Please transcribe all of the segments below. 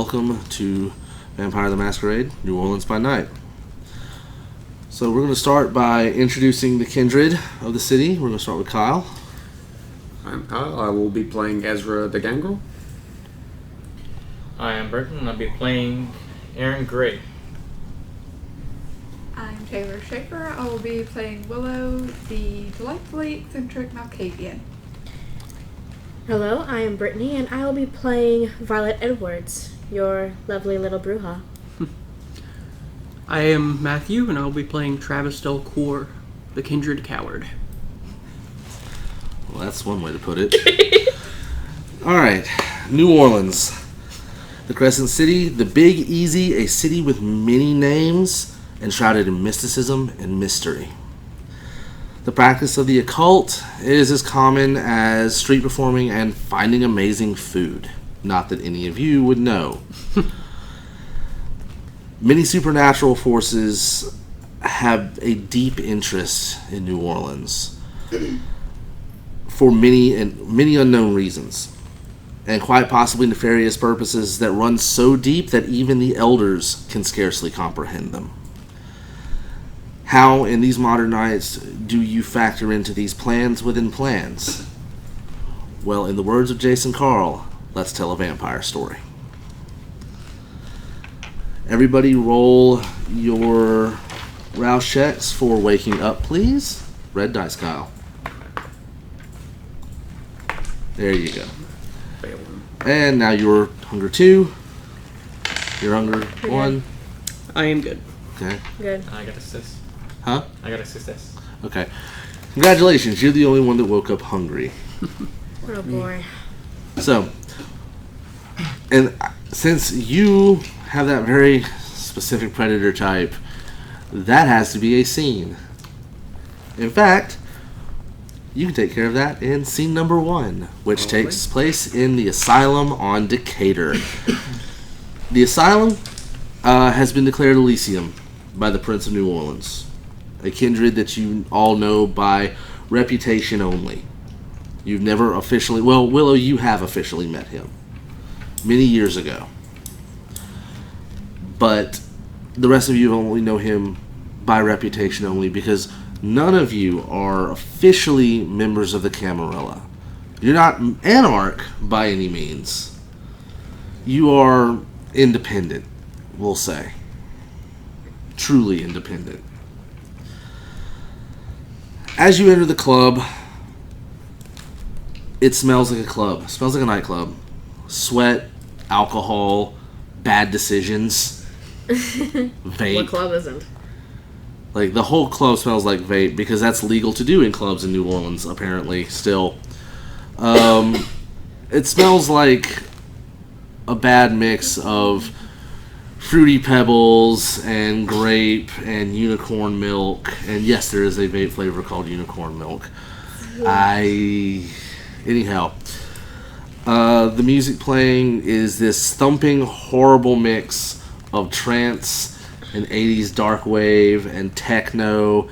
welcome to Vampire the Masquerade, New Orleans by Night. So we're going to start by introducing the kindred of the city. We're going to start with Kyle. I'm Kyle. I will be playing Ezra the Gangrel. I am Burton, and I'll be playing Aaron Gray. I'm Taylor Schaefer. I will be playing Willow, the delightfully eccentric Malkavian. Hello, I am Brittany, and I will be playing Violet Edwards, your lovely little Bruja. I am Matthew, and I will be playing Travis Delcourt, the Kindred Coward. Well, that's one way to put it. Alright, New Orleans. The Crescent City, the Big Easy, a city with many names, enshrouded in mysticism and mystery. The practice of the occult is as common as street performing and finding amazing food. Not that any of you would know. Many supernatural forces have a deep interest in New Orleans for many unknown reasons, and quite possibly nefarious purposes that run so deep that even the elders can scarcely comprehend them. How, in these modern nights, do you factor into these plans within plans? Well, in the words of Jason Carl, let's tell a vampire story. Everybody roll your rouse checks for waking up, please. Red dice, Kyle. There you go. And now your hunger 2. Your hunger 1. I am good. Okay. Good. I got assist. Huh? I got assist. Okay. Congratulations, you're the only one that woke up hungry. Oh boy. So, and since you have that very specific predator type, that has to be a scene. In fact, you can take care of that in scene number 1, which takes place in the Asylum on Decatur. The Asylum has been declared Elysium by the Prince of New Orleans, a kindred that you all know by reputation only. You've never officially... Well, Willow, you have officially met him many years ago. But the rest of you only know him by reputation only because none of you are officially members of the Camarilla. You're not anarch by any means. You are independent, we'll say. Truly independent. As you enter the club, it smells like a club. It smells like a nightclub. Sweat, alcohol, bad decisions, vape. What club isn't? Like, the whole club smells like vape because that's legal to do in clubs in New Orleans, apparently, still. It smells like a bad mix of Fruity Pebbles and grape and unicorn milk. And yes, there is a vape flavor called unicorn milk. Anyhow, the music playing is this thumping, horrible mix of trance and 80s dark wave and techno,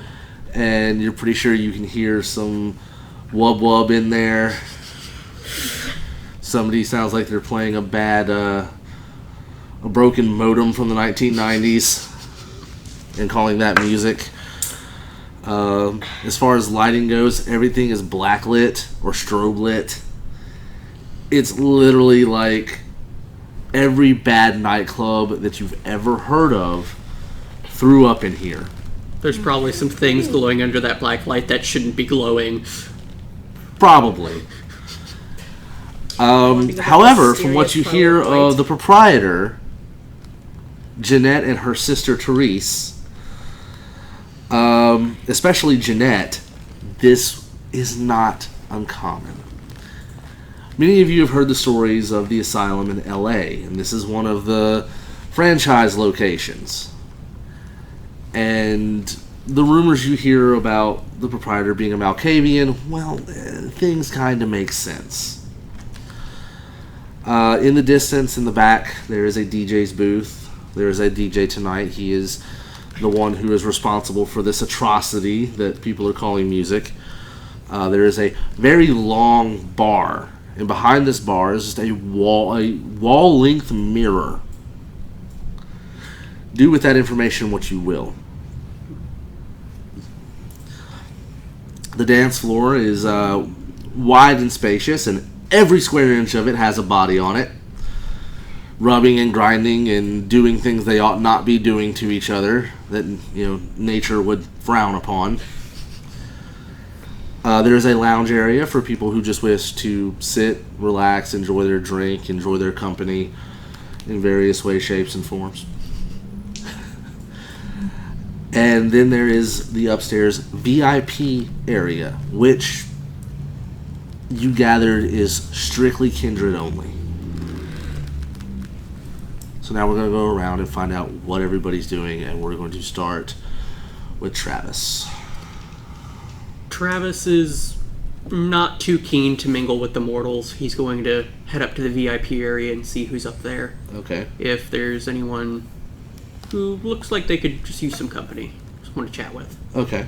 and you're pretty sure you can hear some wub wub in there. Somebody sounds like they're playing a broken modem from the 1990s and calling that music. As far as lighting goes, everything is blacklit or strobe lit. It's literally like every bad nightclub that you've ever heard of threw up in here. There's probably some things glowing under that black light that shouldn't be glowing. Probably. However, from what you hear of the proprietor, Jeanette, and her sister Therese, especially Jeanette, this is not uncommon. Many of you have heard the stories of the Asylum in LA, and this is one of the franchise locations. And the rumors you hear about the proprietor being a Malkavian, well, things kind of make sense. In the distance, in the back, there is a DJ's booth. There is a DJ tonight. He is the one who is responsible for this atrocity that people are calling music. There is a very long bar and behind this bar is just a wall-length mirror. Do with that information what you will. The dance floor is wide and spacious, and every square inch of it has a body on it, rubbing and grinding and doing things they ought not be doing to each other that nature would frown upon. There is a lounge area for people who just wish to sit, relax, enjoy their drink, enjoy their company in various ways, shapes, and forms. And then there is the upstairs VIP area, which you gathered is strictly kindred only. So now we're going to go around and find out what everybody's doing, and we're going to start with Travis. Travis is not too keen to mingle with the mortals. He's going to head up to the VIP area and see who's up there. Okay. If there's anyone who looks like they could just use some company. Just want to chat with. Okay.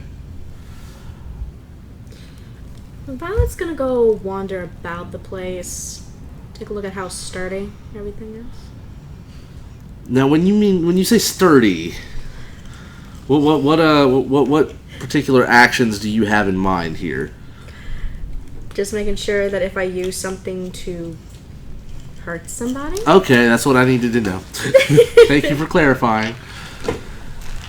Violet's gonna go wander about the place, take a look at how sturdy everything is. Now, when you say sturdy, what particular actions do you have in mind here? Just making sure that if I use something to hurt somebody. Okay, that's what I needed to know. Thank you for clarifying.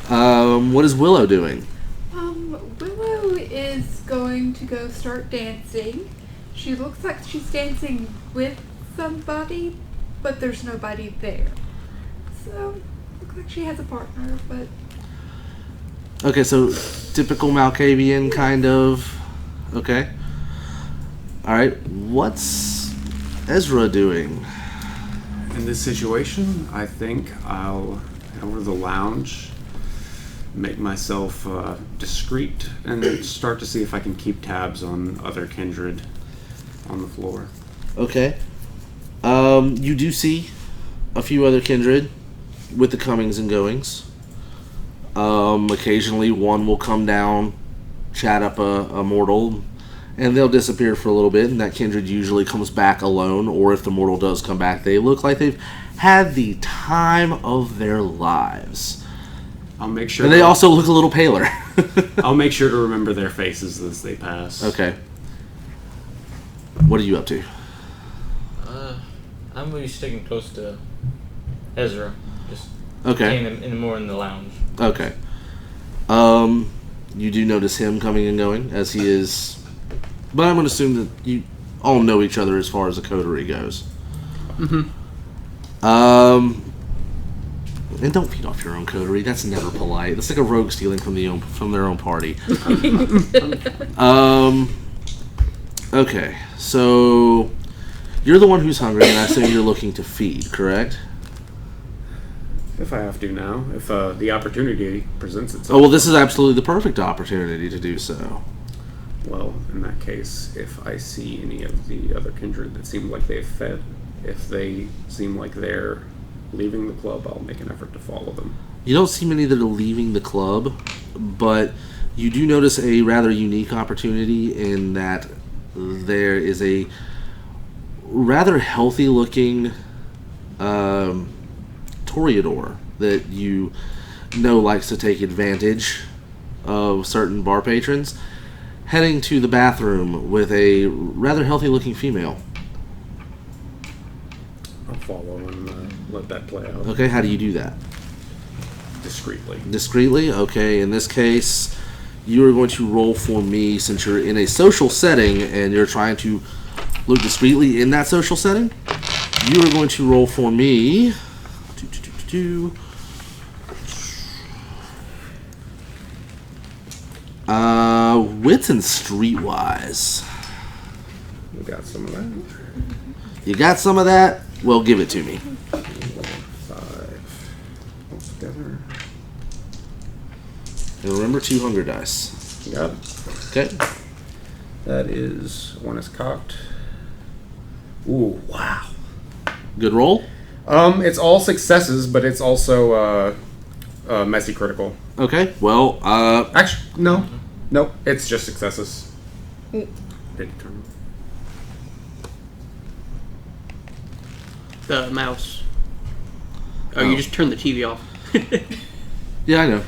What is Willow doing? Willow is going to go start dancing. She looks like she's dancing with somebody, but there's nobody there. So, looks like she has a partner, but... Okay, so typical Malkavian kind of... Okay. Alright, what's Ezra doing? In this situation, I think I'll head over to the lounge, make myself discreet, and start to see if I can keep tabs on other kindred on the floor. Okay. You do see a few other kindred with the comings and goings. Occasionally one will come down, chat up a mortal, and they'll disappear for a little bit, and that kindred usually comes back alone, or if the mortal does come back, they look like they've had the time of their lives. I'll make sure. And they also look a little paler. I'll make sure to remember their faces as they pass. Okay. What are you up to? I'm going to be sticking close to Ezra. Just Okay. staying more in the lounge. Okay. You do notice him coming and going as he is, but I'm going to assume that you all know each other as far as the coterie goes. Mm-hmm. And don't feed off your own coterie. That's never polite. That's like a rogue stealing from their own party. Okay, so you're the one who's hungry, and I assume you're looking to feed, correct? If I have to now, if the opportunity presents itself. Oh, well, this is absolutely the perfect opportunity to do so. Well, in that case, if I see any of the other kindred that seem like they've fed, if they seem like they're leaving the club, I'll make an effort to follow them. You don't see many that are leaving the club, but you do notice a rather unique opportunity in that there is a rather healthy-looking Toreador that you know likes to take advantage of certain bar patrons, heading to the bathroom with a rather healthy-looking female. I'll follow and let that play out. Okay, how do you do that? Discreetly. Discreetly? Okay, in this case, you are going to roll for me since you're in a social setting and you're trying to look discreetly in that social setting. You are going to roll for me... wits and streetwise. We got some of that. You got some of that? Well, give it to me. 5 altogether. And remember, 2 hunger dice. Got it. Okay. That is, one is cocked. Ooh, wow. Good roll? It's all successes, but it's also messy critical. Okay, well, Actually, no. Nope, it's just successes. Didn't turn. the mouse. Oh, you just turned the TV off. Yeah, I know.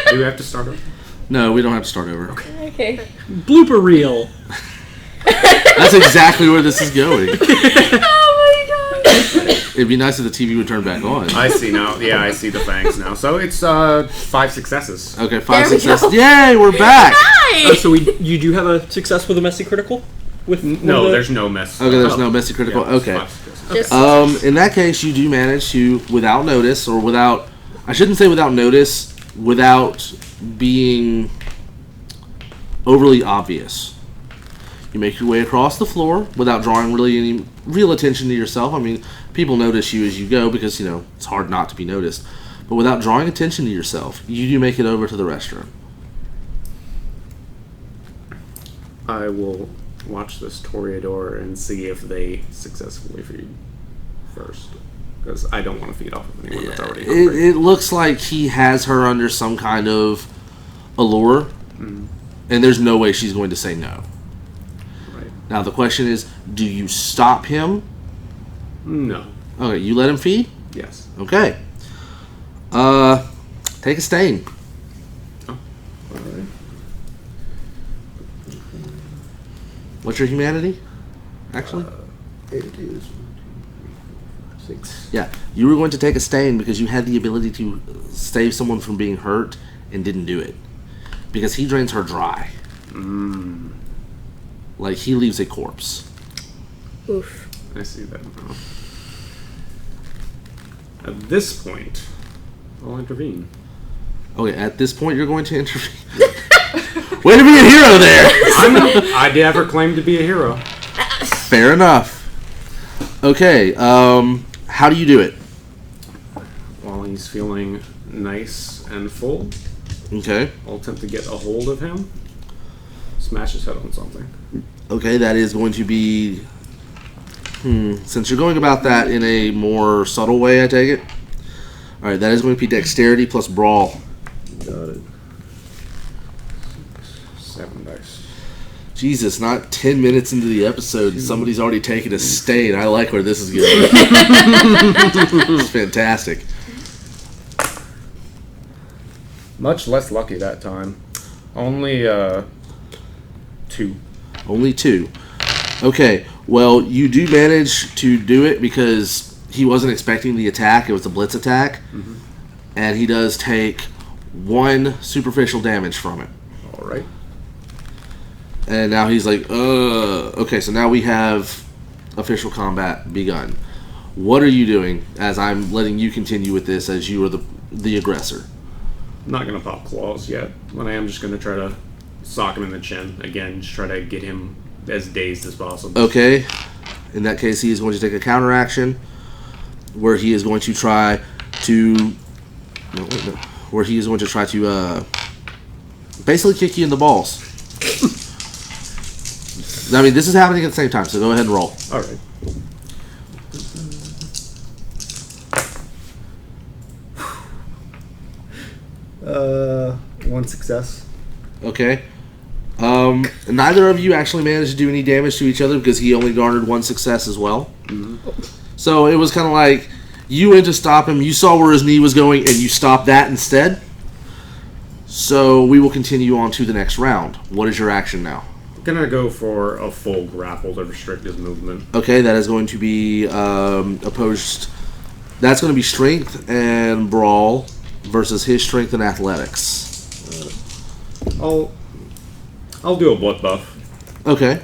Do we have to start over? No, we don't have to start over. Okay. Blooper reel. That's exactly where this is going. Oh my god. It'd be nice if the TV would turn back on. I see now. Yeah, I see the fangs now. So it's 5 successes. Okay, 5 There we successes. go. Yay, we're back. Oh, so you do have a success with a messy critical? With No, one of the- there's no mess. Okay, there's Oh. no messy critical. Yeah, it's Okay. 5 successes. Just In that case, you do manage to, without notice, or without, I shouldn't say without notice, without being overly obvious. You make your way across the floor without drawing really any real attention to yourself. I mean, people notice you as you go because, it's hard not to be noticed. But without drawing attention to yourself, you do make it over to the restroom. I will watch this Toreador and see if they successfully feed first. Because I don't want to feed off of anyone that's already hungry. It looks like he has her under some kind of allure, and there's no way she's going to say no. Right. Now the question is, do you stop him? No. Okay, you let him feed? Yes. Okay. Take a stain. Alright. What's your humanity? Actually? It is 6. Yeah, you were going to take a stain because you had the ability to save someone from being hurt and didn't do it. Because he drains her dry. Like, he leaves a corpse. oof. I see that now. At this point, I'll intervene. Okay, at this point you're going to intervene. Way to be a hero there! I never claimed to be a hero. Fair enough. Okay, how do you do it? While he's feeling nice and full, Okay. I'll attempt to get a hold of him, smash his head on something. Okay, that is going to be... Since you're going about that in a more subtle way, I take it. Alright, that is going to be dexterity plus brawl. Got it. 7 dice. Jesus, not 10 minutes into the episode and somebody's already taken a stain. I like where this is going. It's fantastic. Much less lucky that time. Only 2. Only 2. Okay, well, you do manage to do it because he wasn't expecting the attack. It was a blitz attack. And he does take 1 superficial damage from it. Alright. And now he's like, okay, so now we have official combat begun. What are you doing as I'm letting you continue with this as you are the aggressor? I'm not gonna pop claws yet, but I am just gonna try to sock him in the chin. Again, just try to get him as dazed as possible. Okay. In that case, he is going to take a counteraction where he is going to try to... No, wait, no. Where he is going to try to basically kick you in the balls. I mean, this is happening at the same time, so go ahead and roll. Alright. One success. Okay. Neither of you actually managed to do any damage to each other because he only garnered 1 success as well. So it was kind of like you went to stop him, you saw where his knee was going, and you stopped that instead. So we will continue on to the next round. What is your action now? I'm gonna go for a full grapple to restrict his movement. Okay, that is going to be opposed. That's going to be strength and brawl versus his strength and athletics. I'll do a blood buff. Okay.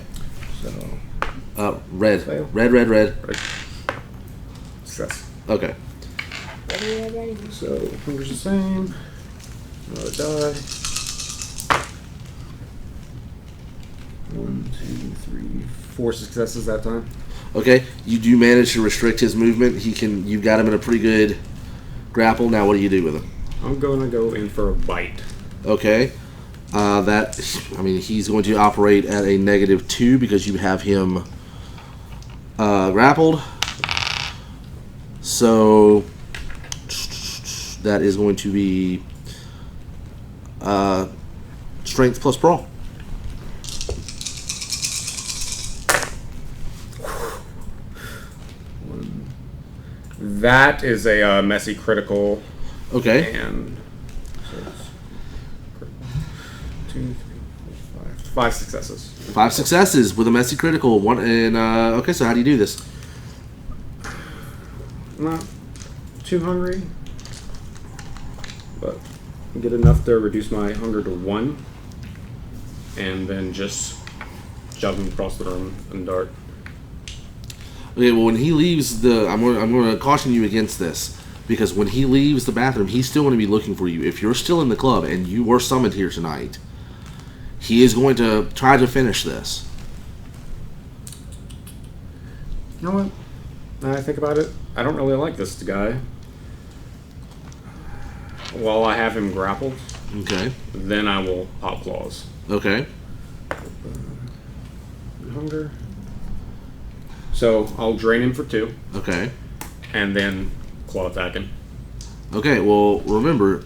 So Red. Fail. Red. success. Okay. So hunger's the same. Another die. 1, 2, 3, 4 successes that time. Okay, you do manage to restrict his movement. You've got him in a pretty good grapple. Now, what do you do with him? I'm gonna go in for a bite. Okay, he's going to operate at a -2 because you have him grappled. So that is going to be strength plus brawl. That is a messy critical. Okay. And so it's critical. 2, 3, 4, 5. 5 successes. 5 successes with a messy critical. One and okay. So how do you do this? I'm not too hungry, but I get enough to reduce my hunger to 1, and then just shove him across the room and dart. Okay. Well, when he leaves I'm going to caution you against this because when he leaves the bathroom, he's still going to be looking for you. If you're still in the club and you were summoned here tonight, he is going to try to finish this. You know what? Now I think about it, I don't really like this guy. While I have him grappled, Okay. then I will pop claws. Okay. Hunger. So I'll drain him for 2, Okay. and then claw attack him. Okay. Well, remember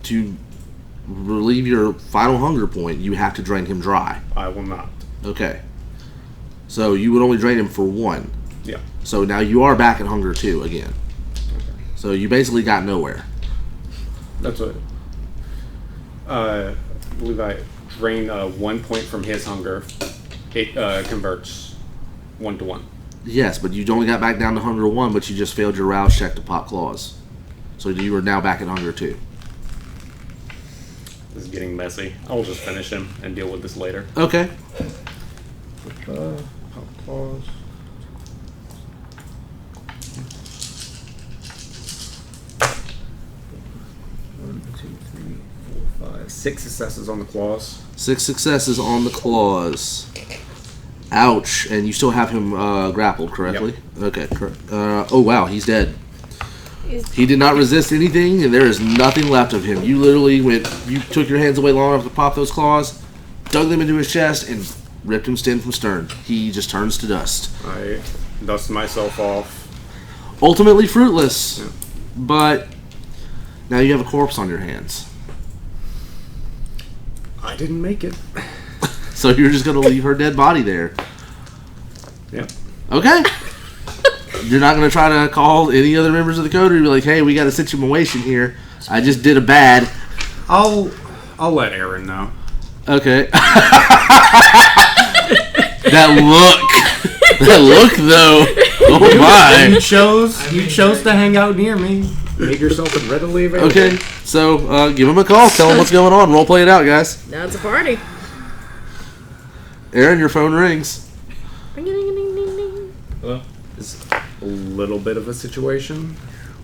to relieve your final hunger point, you have to drain him dry. I will not. Okay. So you would only drain him for 1. Yeah. So now you are back at hunger 2 again. So you basically got nowhere. That's what. I believe I drain 1 point from his hunger. It converts 1 to 1. Yes, but you only got back down to hunger 1, but you just failed your rouse check to pop claws. So you are now back at hunger 2. This is getting messy. I'll just finish him and deal with this later. Okay. Pop claws. 6 successes on the claws. 6 successes on the claws. Ouch. And you still have him grappled, correctly? Yep. Okay. Oh, wow. He's dead. He did not resist anything, and there is nothing left of him. You literally you took your hands away long enough to pop those claws, dug them into his chest, and ripped him stem from stern. He just turns to dust. I dust myself off. Ultimately fruitless. Yeah. But now you have a corpse on your hands. I didn't make it. So you're just going to leave her dead body there. Yep. Okay. You're not going to try to call any other members of the code or be like, hey, we got a situation here. I just did a bad. I'll let Aaron know. Okay. That look though. Oh my. You chose to hang out near me. Made yourself readily available. Okay, so give him a call. Tell him what's going on. Role play it out, guys. Now it's a party. Aaron, your phone rings. Ring a ding ding ding ding. Hello? It's a little bit of a situation.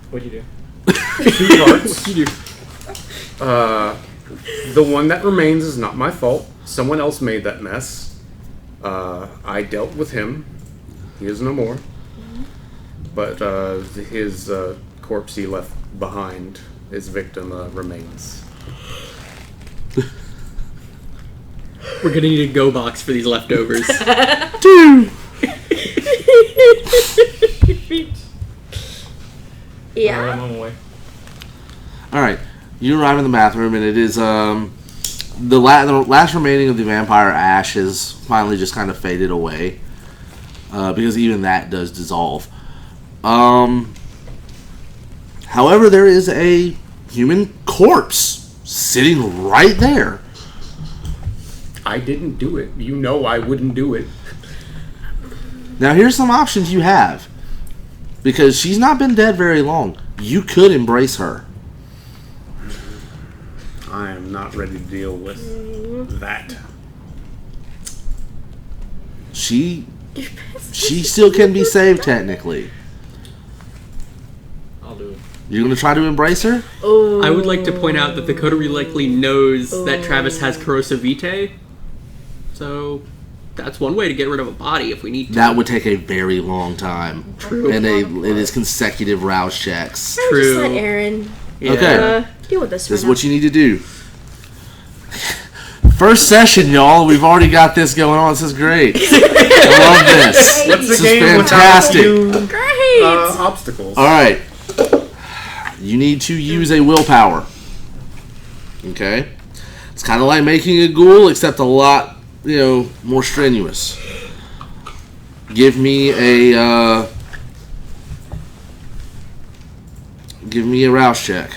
What'd you do? 2 parts. What'd you do? The one that remains is not my fault. Someone else made that mess. I dealt with him. He is no more. But his corpse he left behind, his victim, remains. We're gonna need a go box for these leftovers. 2. Yeah. Alright, I'm on my way. All right, you arrive in the bathroom, and it is the last remaining of the vampire ash has finally just kind of faded away because even that does dissolve. However, there is a human corpse sitting right there. I didn't do it. You know I wouldn't do it. Now, here's some options you have. Because she's not been dead very long. You could embrace her. I am not ready to deal with that. She still can be saved, technically. I'll do it. You're going to try to embrace her? Oh. I would like to point out that the coterie likely knows that Travis has corrosive vitae. So that's one way to get rid of a body if we need to. That would take a very long time. True. And it is consecutive rouse checks. I'll just let Aaron Okay. deal with this. This is what you need to do. First session, y'all. We've already got this going on. This is great. I love this. What's This the is game fantastic. without you, Great. obstacles? All right. You need to use a willpower. Okay? It's kind of like making a ghoul, except a lot, more strenuous. Give me a give me a rouse check.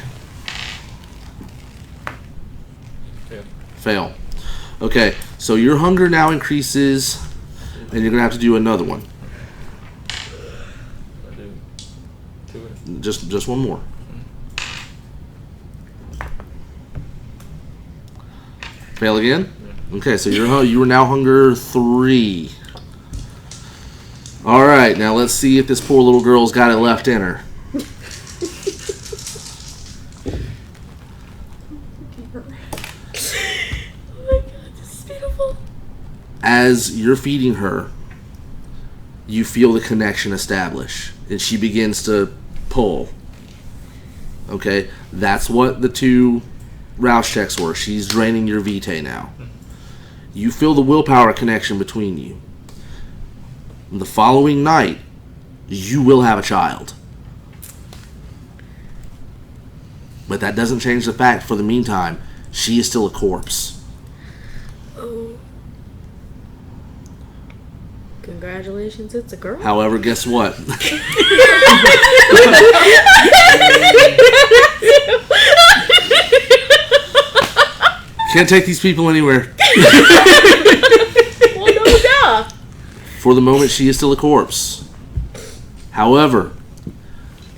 Fail. Fail. Okay, so your hunger now increases, and you're gonna have to do another one. I do 2. Just one more. Fail again? Okay, so you are now hunger 3. Alright, now let's see if this poor little girl's got it left in her. As you're feeding her, you feel the connection establish, and she begins to pull. Okay, that's what the 2 rouse checks were. She's draining your vitae now. You feel the willpower connection between you. The following night, you will have a child. But that doesn't change the fact, for the meantime, she is still a corpse. Congratulations, it's a girl. However, guess what? Can't take these people anywhere. Well, no, duh. For the moment, she is still a corpse. However,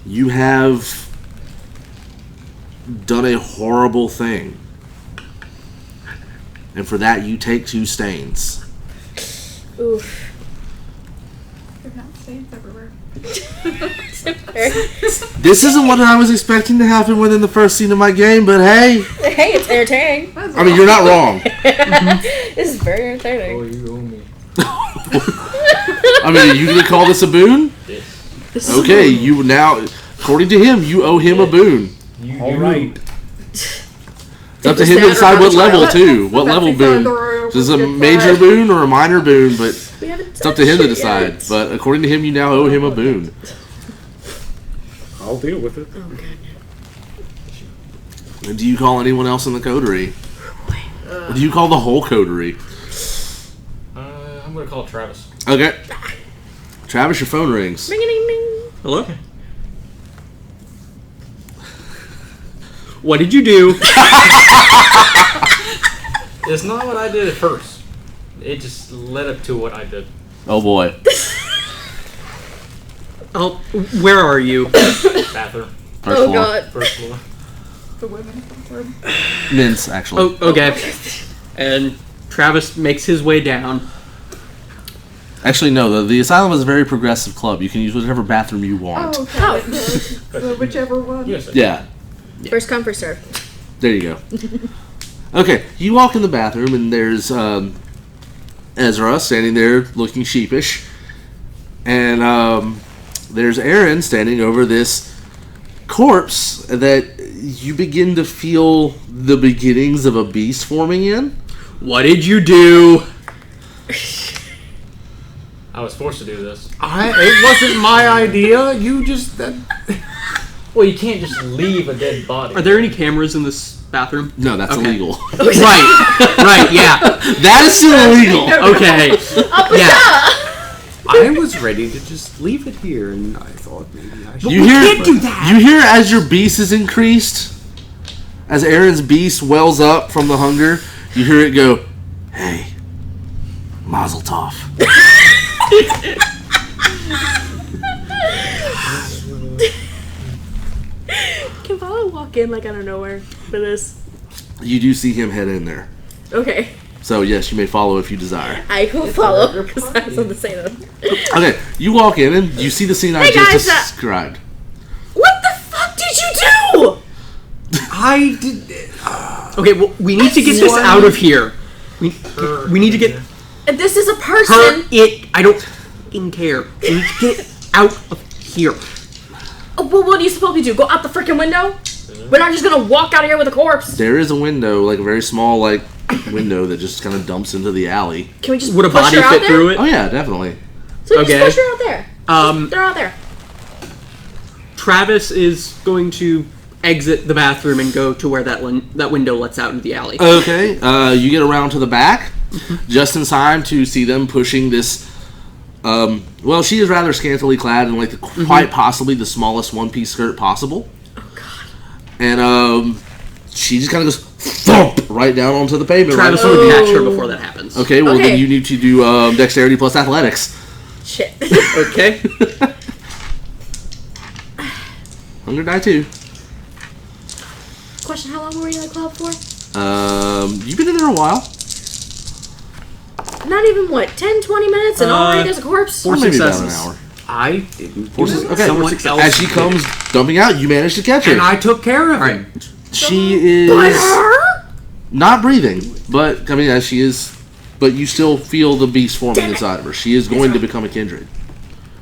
you have done a horrible thing. And for that, you take 2 stains. Oof. They're not stains everywhere. This isn't what I was expecting to happen within the first scene of my game, but hey. Hey, it's entertaining. I mean, you're not wrong. This is very entertaining. Oh, you owe me. I mean, are you going to call this a boon? Yes. Okay, you now, according to him, you owe him a boon. All right. It's up to him to decide what level, too. What level boon? Is this a major boon or a minor boon? But it's up to him to decide. But according to him, you now owe him a boon. I'll deal with it. Oh, God. And do you call anyone else in the coterie? Or do you call the whole coterie? I'm going to call Travis. Okay. Travis, your phone rings. Ring-a-ding-ding. Hello? What did you do? It's not what I did at first. It just led up to what I did. Oh, boy. Oh, where are you? Bathroom. First Oh, floor. God. First floor. The women's bathroom. Men's, actually. Oh, okay. And Travis makes his way down. Actually, no. The Asylum is a very progressive club. You can use whatever bathroom you want. Oh, okay. So whichever one. Yes. Yeah. First come, first serve. There you go. Okay, you walk in the bathroom, and there's Ezra standing there looking sheepish. And there's Aaron standing over this corpse that you begin to feel the beginnings of a beast forming in. What did you do? I was forced to do this. It wasn't my idea. You just... Well, you can't just leave a dead body. Are there any cameras in this bathroom? No, that's Okay. illegal. Right, yeah. That is still illegal. Okay. Yeah. I was ready to just leave it here, and I thought maybe I should... You hear as your beast is increased, as Aaron's beast wells up from the hunger, you hear it go, "Hey, Mazel Tov." Can Paolo walk in like out of nowhere for this? You do see him head in there. Okay. So yes, you may follow if you desire. I will follow because I have something to say to them. Okay, you walk in and you see the scene I Hey, just guys, described. What the fuck did you do? I did... Okay, well, we need to get this out of here. We need to get This is a person. I don't fucking care. We need to get it out of here. Oh, well, what are you supposed to do? Go out the freaking window? We're not just gonna walk out of here with a corpse. There is a window, like a very small, window that just kind of dumps into the alley. Can we just Would a push body her out fit there? through it? Oh yeah, definitely. So we Okay. just push her out there. They're out there. Travis is going to exit the bathroom and go to where that window lets out into the alley. Okay, you get around to the back, just in time to see them pushing this. Well, she is rather scantily clad in quite possibly the smallest one-piece skirt possible. Oh and she just kind of goes thump right down onto the pavement. Travis right would catch her before that happens. Okay, well Okay. then you need to do dexterity plus athletics. Shit. Okay. Hunger die 2. Question, how long were you in the club for? You've been in there a while. Not even, 10, 20 minutes, and already there's a corpse? Four Maybe about successes. an hour. I didn't. Okay, Someone else as she comes dumping out, you manage to catch her. and I took care of Right. him. She is not breathing, but I mean, as she is, but you still feel the beast forming inside of her. She is going to become a kindred.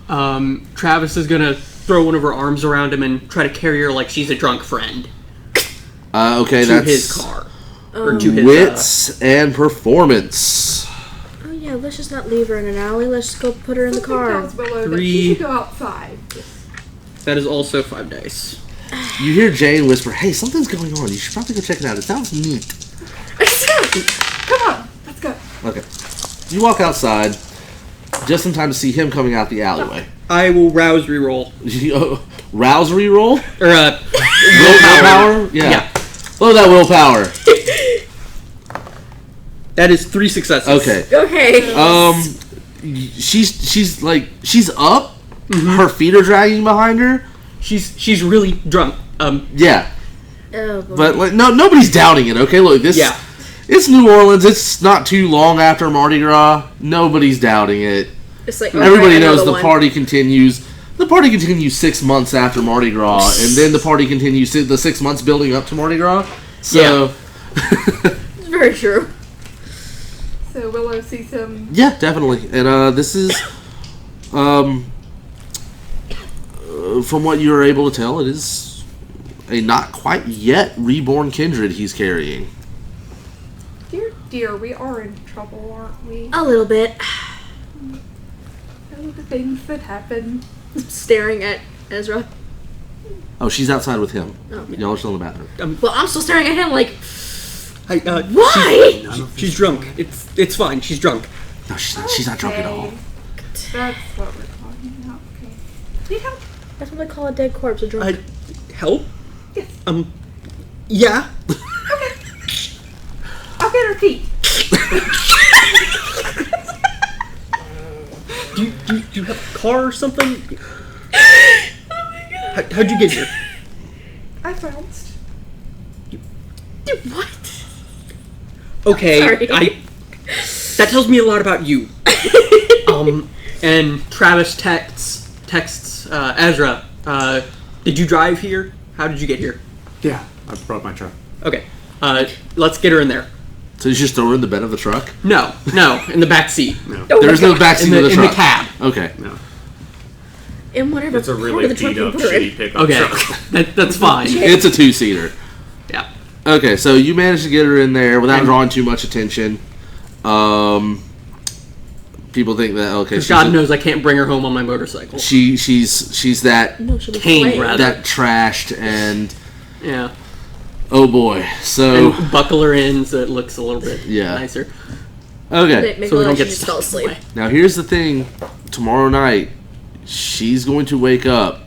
Travis is gonna throw one of her arms around him and try to carry her like she's a drunk friend Okay, to that's his car. Or to his, wits and performance. Oh yeah, let's just not leave her in an alley. Let's just go put her in the Something car. tells Willow that 3. she should go outside. that is also 5 dice. You hear Jane whisper, "Hey, something's going on. You should probably go check it out. It sounds neat." Come on, let's go. Okay. You walk outside, just in time to see him coming out the alleyway. I will rouse reroll. Rouse reroll? Or, Willpower? Yeah. Yeah. Load that willpower. That is 3 successes. Okay. Okay. She's up. Her feet are dragging behind her. She's really drunk. Yeah. Oh, boy. But like nobody's doubting it, okay? Look, this Yeah. it's New Orleans. It's not too long after Mardi Gras. Nobody's doubting it. It's like, Everybody okay, knows another the one. party continues. The party continues 6 months after Mardi Gras, and then the party continues the 6 months building up to Mardi Gras. So, It's very true. So Willow sees him. yeah, definitely. And this is, from what you are able to tell, it is a not quite yet reborn kindred he's carrying. Dear, we are in trouble, aren't we? A little bit. Oh, the things that happen. Staring at Ezra. Oh, she's outside with him. Oh. Y'all are still in the bathroom. Well, I'm still staring at him like, Why? why? She's drunk. It's fine. She's drunk. No, she's not drunk at all. Okay. That's what we're talking about. Okay. Need help? That's what they call a dead corpse, a drunk. Help? Yes. Yeah. I'll get her key. Do you have a car or something? How'd you get here? I bounced. What? Okay, Sorry. that tells me a lot about you. And Travis texts Ezra. Did you drive here? How did you get here? Yeah, I brought my truck. Okay. Let's get her in there. So you just throw her in the bed of the truck? No, in the back seat. No, There's no backseat In the, of the in truck. the cab. Okay. no. In whatever It's a part really of the truck beat you up, put her in. shitty pickup Okay, truck. that's fine. It's a 2-seater. Yeah. Okay, so you managed to get her in there without drawing too much attention. People think that Because God knows I can't bring her home on my motorcycle. she's that No, she'll be Cane, flayed. rather. that trashed and Yeah. oh boy. So And buckle her in so it looks a little bit Yeah. nicer. okay. Make So we her don't like get she just stuck fell in the asleep. way. Now here's the thing. Tomorrow night, she's going to wake up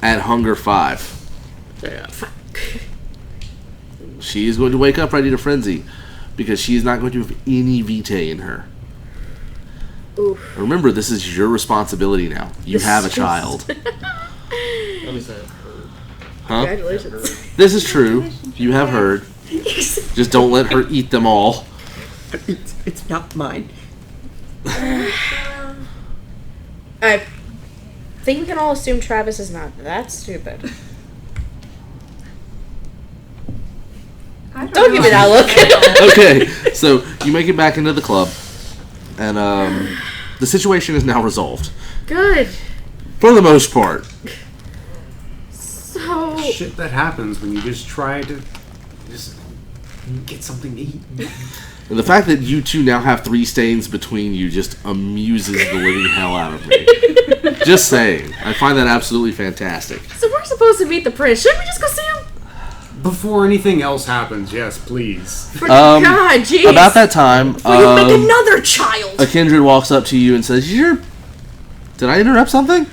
at Hunger 5. Yeah. She is going to wake up ready to frenzy because she is not going to have any vitae in her. Oof. Remember, this is your responsibility now. You have a child. At least I heard. Huh? Congratulations. This is true. You have heard. Just don't let her eat them all. It's not mine. I think we can all assume Travis is not that stupid. I Don't give me that look. Okay, so you make it back into the club, and the situation is now resolved. Good. For the most part. So, Shit that happens when you just try to just get something to eat. And the fact that you two now have 3 stains between you just amuses the living hell out of me. Just saying. I find that absolutely fantastic. so we're supposed to meet the prince. Shouldn't we just go see him? Before anything else happens, yes, please. For God, jeez. About that time, Will you make another child? a kindred walks up to you and says, Did I interrupt something?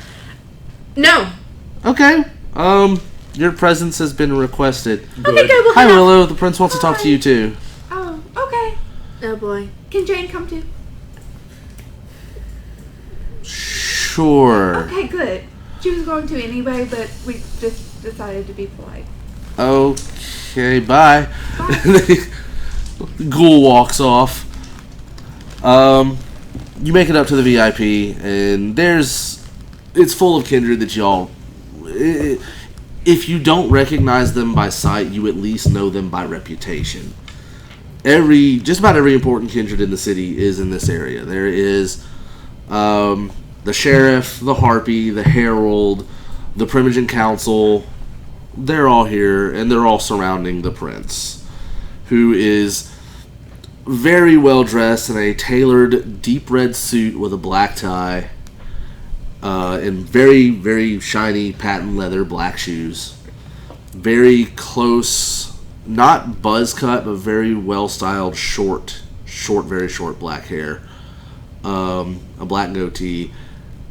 No. Okay. Your presence has been requested. Okay, good. We'll Hi, head out. Willow. The prince wants to talk to you too. Oh, okay. Oh boy. Can Jane come too? Sure. Okay, good. She was going to anyway, but we just decided to be polite. Okay, bye. Bye. Ghoul walks off. You make it up to the VIP, and it's full of kindred that y'all. If you don't recognize them by sight, you at least know them by reputation. Just about every important kindred in the city is in this area. There is the sheriff, the harpy, the herald, the Primogen Council. They're all here, and they're all surrounding the prince, who is very well dressed in a tailored deep red suit with a black tie, and very, very shiny patent leather black shoes. Very close, not buzz cut, but very well styled very short black hair. A black goatee,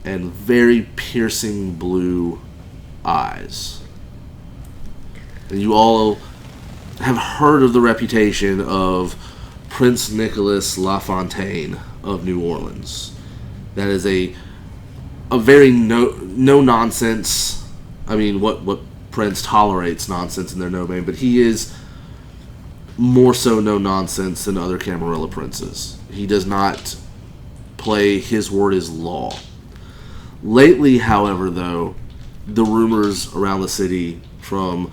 and very piercing blue eyes. And you all have heard of the reputation of Prince Nicholas LaFontaine of New Orleans. That is a very no nonsense. I mean, what prince tolerates nonsense in their domain, but he is more so no nonsense than other Camarilla princes. He does not play his word is law. Lately, however, though, the rumors around the city from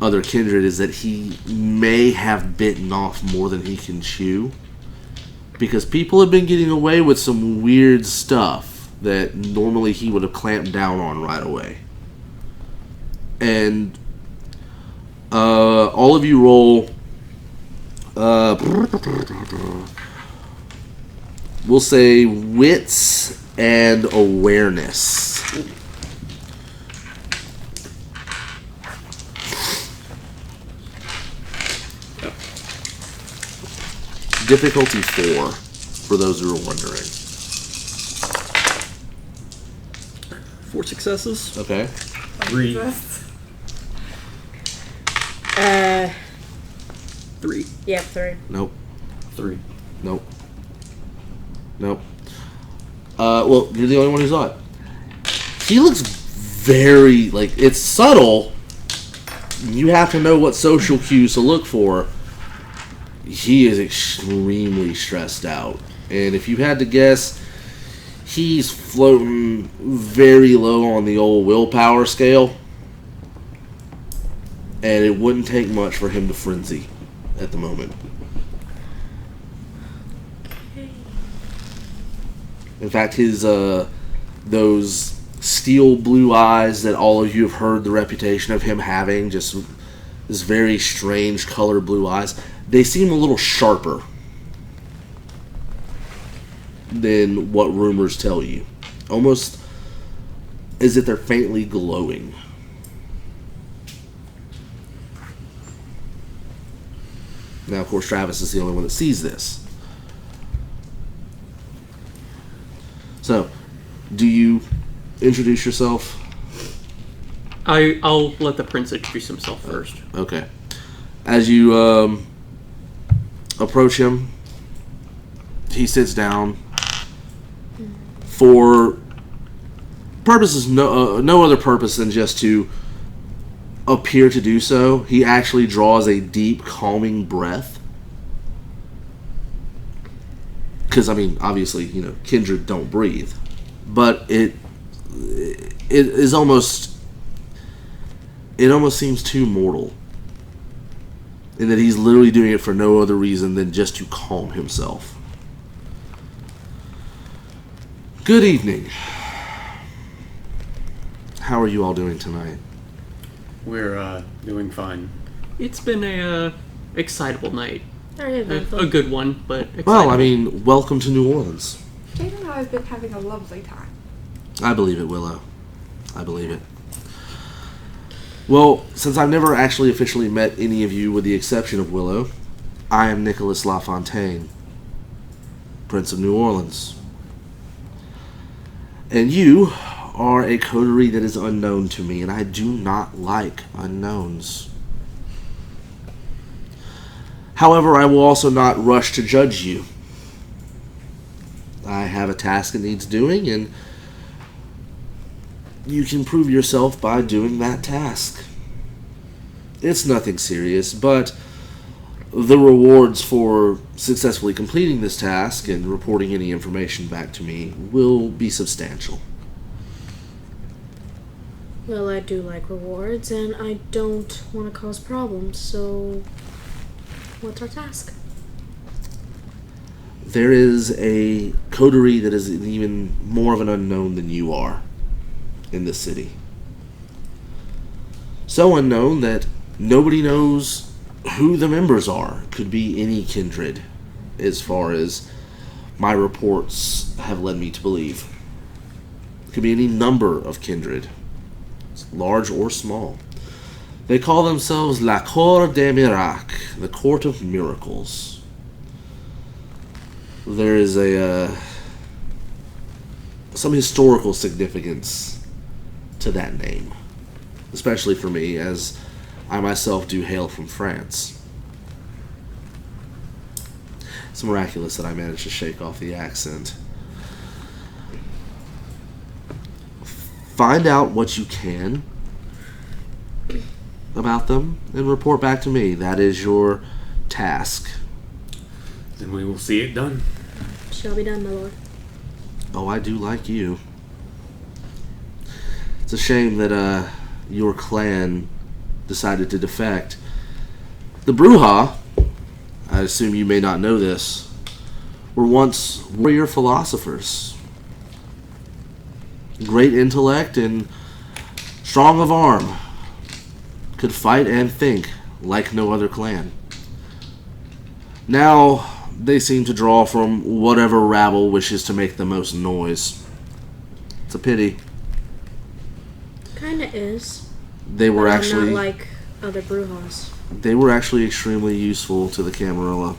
other kindred is that he may have bitten off more than he can chew, because people have been getting away with some weird stuff that normally he would have clamped down on right away. And all of you roll we'll say wits and awareness. Difficulty 4, for those who are wondering. 4 successes. Okay. 3. 3. Yeah, 3. Nope. 3. Nope. Nope. Well, you're the only one who saw it. He looks very, it's subtle. You have to know what social cues to look for. He is extremely stressed out. And if you had to guess, he's floating very low on the old willpower scale. And it wouldn't take much for him to frenzy at the moment. In fact, his those steel blue eyes that all of you have heard the reputation of him having, just this very strange color blue eyes, they seem a little sharper than what rumors tell you. Almost as if they're faintly glowing. Now, of course, Travis is the only one that sees this. So, do you introduce yourself? I'll let the prince introduce himself first. Okay. As you approach him, he sits down. For purposes, no other purpose than just to appear to do so, he actually draws a deep, calming breath. Because, I mean, obviously, kindred don't breathe. But it is almost... It almost seems too mortal. In that he's literally doing it for no other reason than just to calm himself. Good evening. How are you all doing tonight? We're doing fine. It's been a excitable night. Very eventful. A good one, but excitable. Well, I mean, welcome to New Orleans. Jane and I have been having a lovely time. I believe it, Willow. I believe it. Well, since I've never actually officially met any of you with the exception of Willow, I am Nicholas LaFontaine, Prince of New Orleans. And you are a coterie that is unknown to me, and I do not like unknowns. However, I will also not rush to judge you. I have a task that needs doing, and you can prove yourself by doing that task. It's nothing serious, but the rewards for successfully completing this task and reporting any information back to me will be substantial. Well, I do like rewards, and I don't want to cause problems, so what's our task? There is a coterie that is even more of an unknown than you are in this city. So unknown that nobody knows who the members are. Could be any kindred, as far as my reports have led me to believe. Could be any number of kindred, large or small. They call themselves La Cour des Miracles, the Court of Miracles. There is some historical significance to that name, especially for me, as I myself do hail from France. It's miraculous that I managed to shake off the accent. Find out what you can about them and report back to me. That is your task. Then we will see it done. Shall be done, my lord. Oh, I do like you. It's a shame that your clan decided to defect. The Bruja, I assume you may not know this, were once warrior philosophers. Great intellect and strong of arm. Could fight and think like no other clan. Now, they seem to draw from whatever rabble wishes to make the most noise. It's a pity. Kinda is. They were But actually I'm not like other Brujas. they were actually extremely useful to the Camarilla.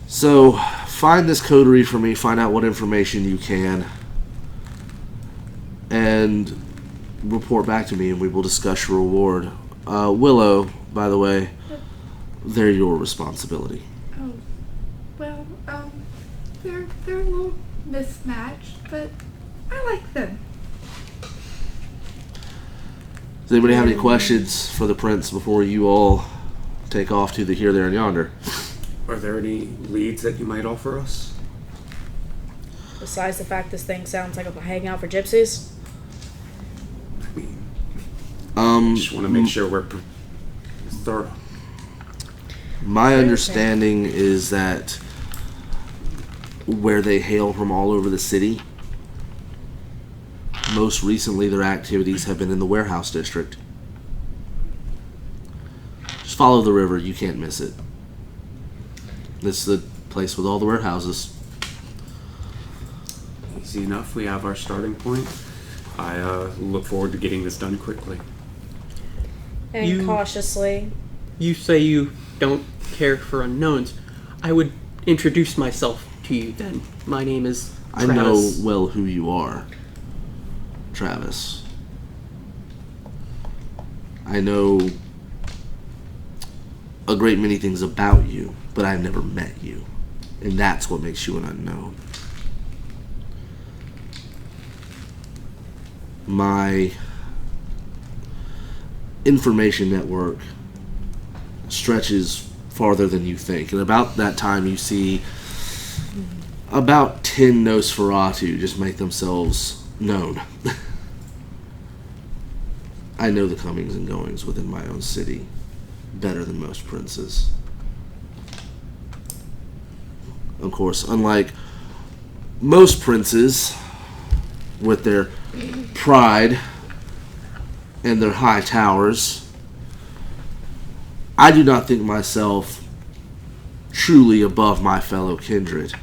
So, find this coterie for me, find out what information you can, and report back to me, and we will discuss your reward. Willow, by the way, they're your responsibility. Oh, well, they're a little mismatched, but I like them. Does anybody have any questions for the prince before you all take off to the here, there, and yonder? Are there any leads that you might offer us? Besides the fact this thing sounds like a hangout for gypsies. I mean, just want to make sure we're thorough. My understanding is that where they hail from all over the city, most recently their activities have been in the warehouse district. Just follow the river, you can't miss it. This is the place with all the warehouses. Easy enough. We have our starting point. I look forward to getting this done quickly. And cautiously. You say you don't care for unknowns. I would introduce myself to you then. My name is Travis. I know well who you are, Travis. I know a great many things about you, but I've never met you. And that's what makes you an unknown. My information network stretches farther than you think. And about that time you see about 10 Nosferatu just make themselves known. I know the comings and goings within my own city better than most princes. Of course, unlike most princes with their pride and their high towers, I do not think myself truly above my fellow kindred.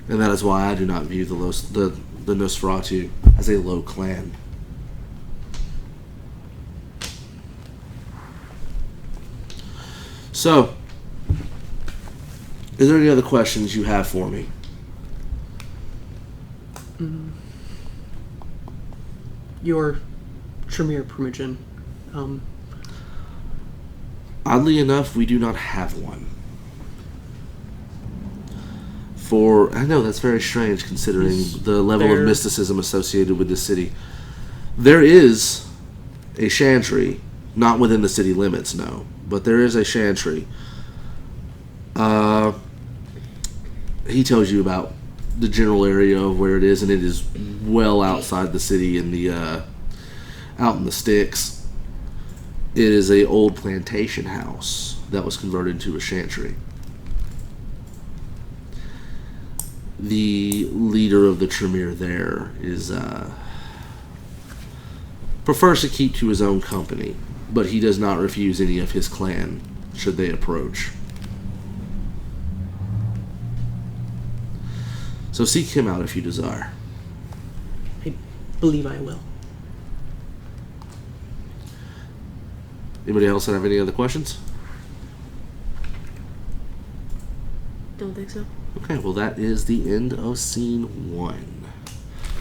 And that is why I do not view the Nosferatu as a low clan. So, Is there any other questions you have for me? Your Tremere Primogen. Oddly enough, we do not have one. I know that's very strange considering the level of mysticism associated with this city. There is a chantry, not within the city limits, no, but there is a chantry. He tells you about the general area of where it is, and it is well outside the city in the out in the sticks. It is a old plantation house that was converted into a chantry. The leader of the Tremere there is prefers to keep to his own company, but he does not refuse any of his clan should they approach. So seek him out if you desire. I believe I will. Anybody else have any other questions? Don't think so. Okay, well that is the end of scene 1.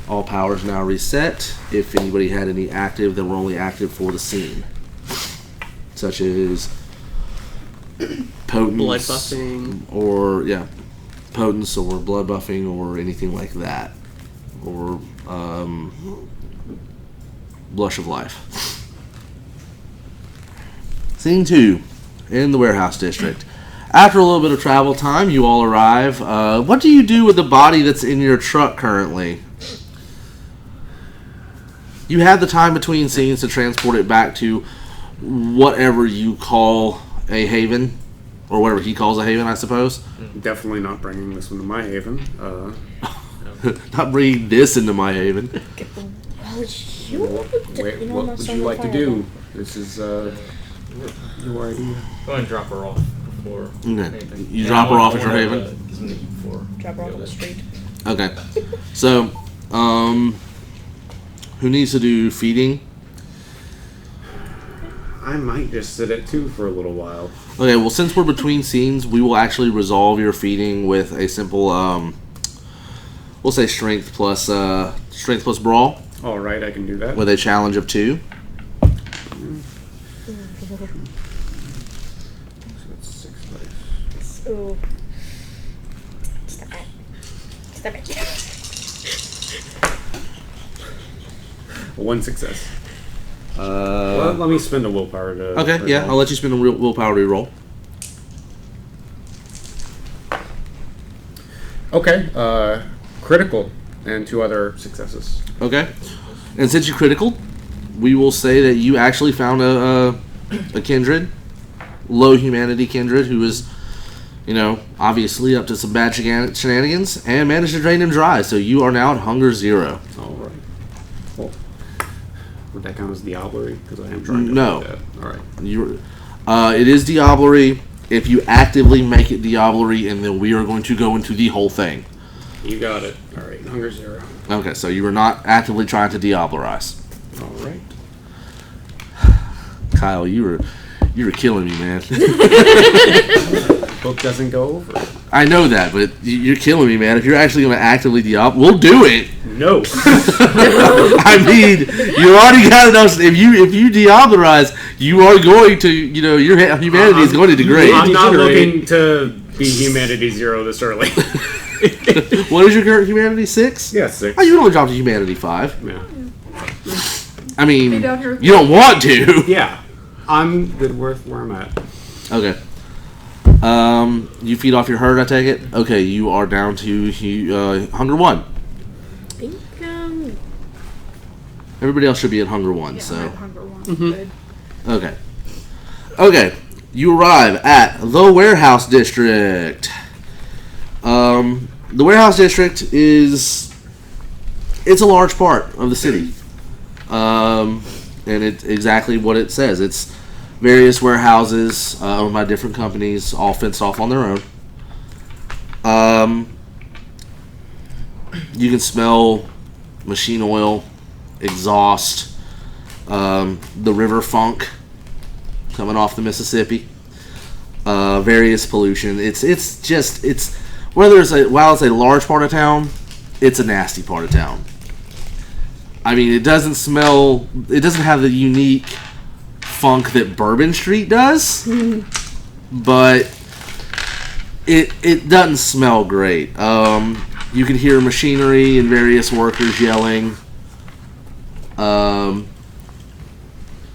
All powers now reset. If anybody had any active that were only active for the scene, such as potence, Blood buffing, or potence or blood buffing or anything like that, or blush of life. Scene 2, in the warehouse district. After a little bit of travel time, you all arrive. What do you do with the body that's in your truck currently? You had the time between scenes to transport it back to whatever you call a haven, or whatever he calls a haven, I suppose. Definitely not bringing this one to my haven. Not bringing this into my haven. Wait, what would you like to do? This is your idea. Go ahead and drop her off before anything. You drop her off at your haven? Drop her off on the street. Okay. So, who needs to do feeding? I might just sit at 2 for a little while. Okay, well, since we're between scenes, we will actually resolve your feeding with a simple, we'll say strength plus brawl. All right, I can do that. With a challenge of 2. So that's 6 dice. Ooh. Stop it. Stop it. 1 success. Well, let me spend a willpower to... Okay, yeah, I'll let you spend a willpower reroll. Okay, critical and 2 other successes. Okay. And since you're critical, we will say that you actually found a kindred, low humanity kindred, who is, obviously up to some bad shenanigans, and managed to drain him dry. So you are now at hunger 0. All right. Well, would that count as diablerie? Because I am trying to No. do that. All right. It is diablerie. If you actively make it diablerie, and then we are going to go into the whole thing. You got it. All right, hunger 0. Okay, so you are not actively trying to diablerize. All right. Kyle, you were killing me, man. Book doesn't go over. I know that, but you're killing me, man. If you're actually going to actively we'll do it. No. I mean, you already got enough. If you diablerize, you are going to, your humanity is going to degrade. I'm not looking to be humanity 0 this early. What is your current humanity? 6? Yeah, 6. Oh, you can only drop to humanity 5. Yeah. I mean, you don't want to. Yeah. I'm good with where I'm at. Okay. You feed off your herd, I take it? Okay, you are down to hunger 1. I think, Everybody else should be at hunger 1, so. I'm at hunger 1. Good. Okay. You arrive at the warehouse district. The warehouse district it's a large part of the city. And it's exactly what it says. It's various warehouses owned by different companies, all fenced off on their own. You can smell machine oil, exhaust, the river funk coming off the Mississippi. various pollution. It's while it's a large part of town, it's a nasty part of town. I mean, it doesn't have the unique funk that Bourbon Street does, but it doesn't smell great. You can hear machinery and various workers yelling.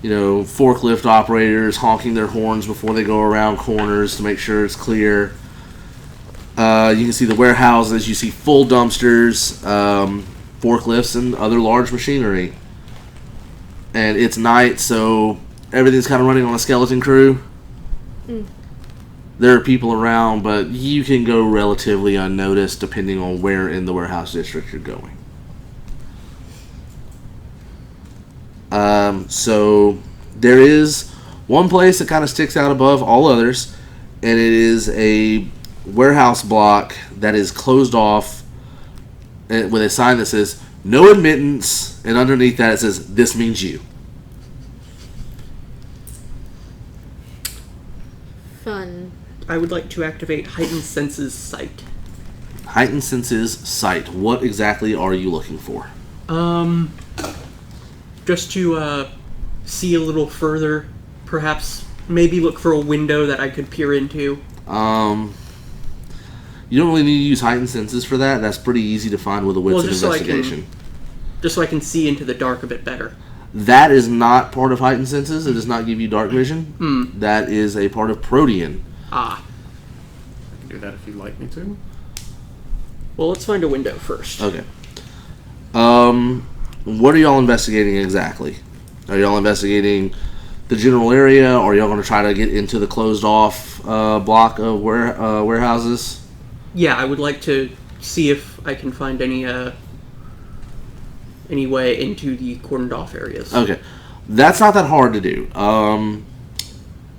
Forklift operators honking their horns before they go around corners to make sure it's clear. You can see the warehouses. You see full dumpsters, forklifts, and other large machinery. And it's night, so everything's kind of running on a skeleton crew. There are people around, but you can go relatively unnoticed depending on where in the warehouse district you're going. So there is one place that kind of sticks out above all others, and it is a warehouse block that is closed off with a sign that says "No admittance," and underneath that it says "This means you." Fun. I would like to activate Heightened Senses Sight. Heightened Senses Sight. What exactly are you looking for? Just to see a little further, perhaps maybe look for a window that I could peer into. You don't really need to use Heightened Senses for that. That's pretty easy to find with a wits and investigation. Just so I can see into the dark a bit better. That is not part of Heightened Senses. It does not give you dark vision. That is a part of Protean. Ah. I can do that if you'd like me to. Well, let's find a window first. Okay. What are y'all investigating exactly? Are y'all investigating the general area, or are y'all going to try to get into the closed-off block of warehouses? Yeah, I would like to see if I can find any way into the cordoned-off areas. Okay. That's not that hard to do.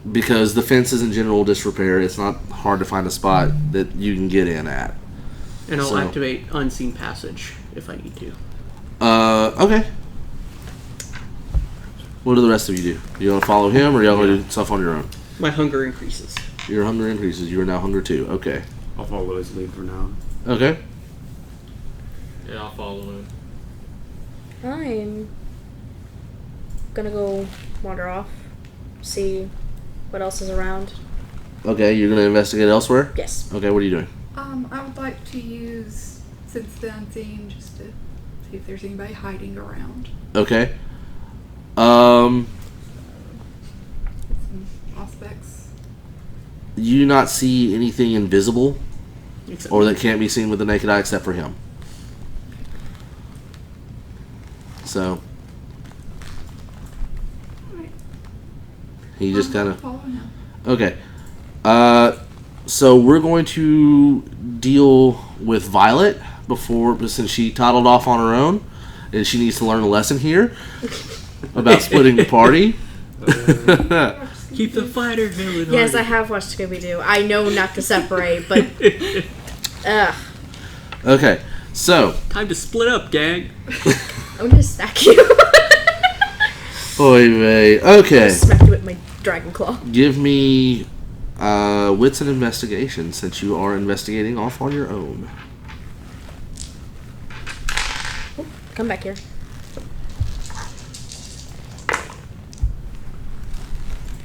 Because the fence is in general disrepair, it's not hard to find a spot that you can get in at. And I'll activate Unseen Passage if I need to. Okay. What do the rest of you do? You want to follow him, or y'all going to do stuff on your own? My hunger increases. Your hunger increases. You are now hunger 2. Okay. I'll follow his lead for now. Okay. Yeah, I'll follow him. I'm gonna go wander off, see what else is around. Okay, you're going to investigate elsewhere? Yes. Okay, what are you doing? I would like to use Sense the Unseen just to see if there's anybody hiding around. Okay. Some aspects. You do not see anything invisible Except or that can't be seen with the naked eye except for him. So Alright. he just kind of... Follow him. Okay. So we're going to deal with Violet since she toddled off on her own, and she needs to learn a lesson here about splitting the party. keep the fighter villain. Yes, I have watched Scooby-Doo. I know not to separate, but... Ugh. Okay, so... Time to split up, gang. I'm gonna stack you. Oy vey. Okay. Smack you with my dragon claw. Give me wits and investigation, since you are investigating off on your own. Oh, come back here.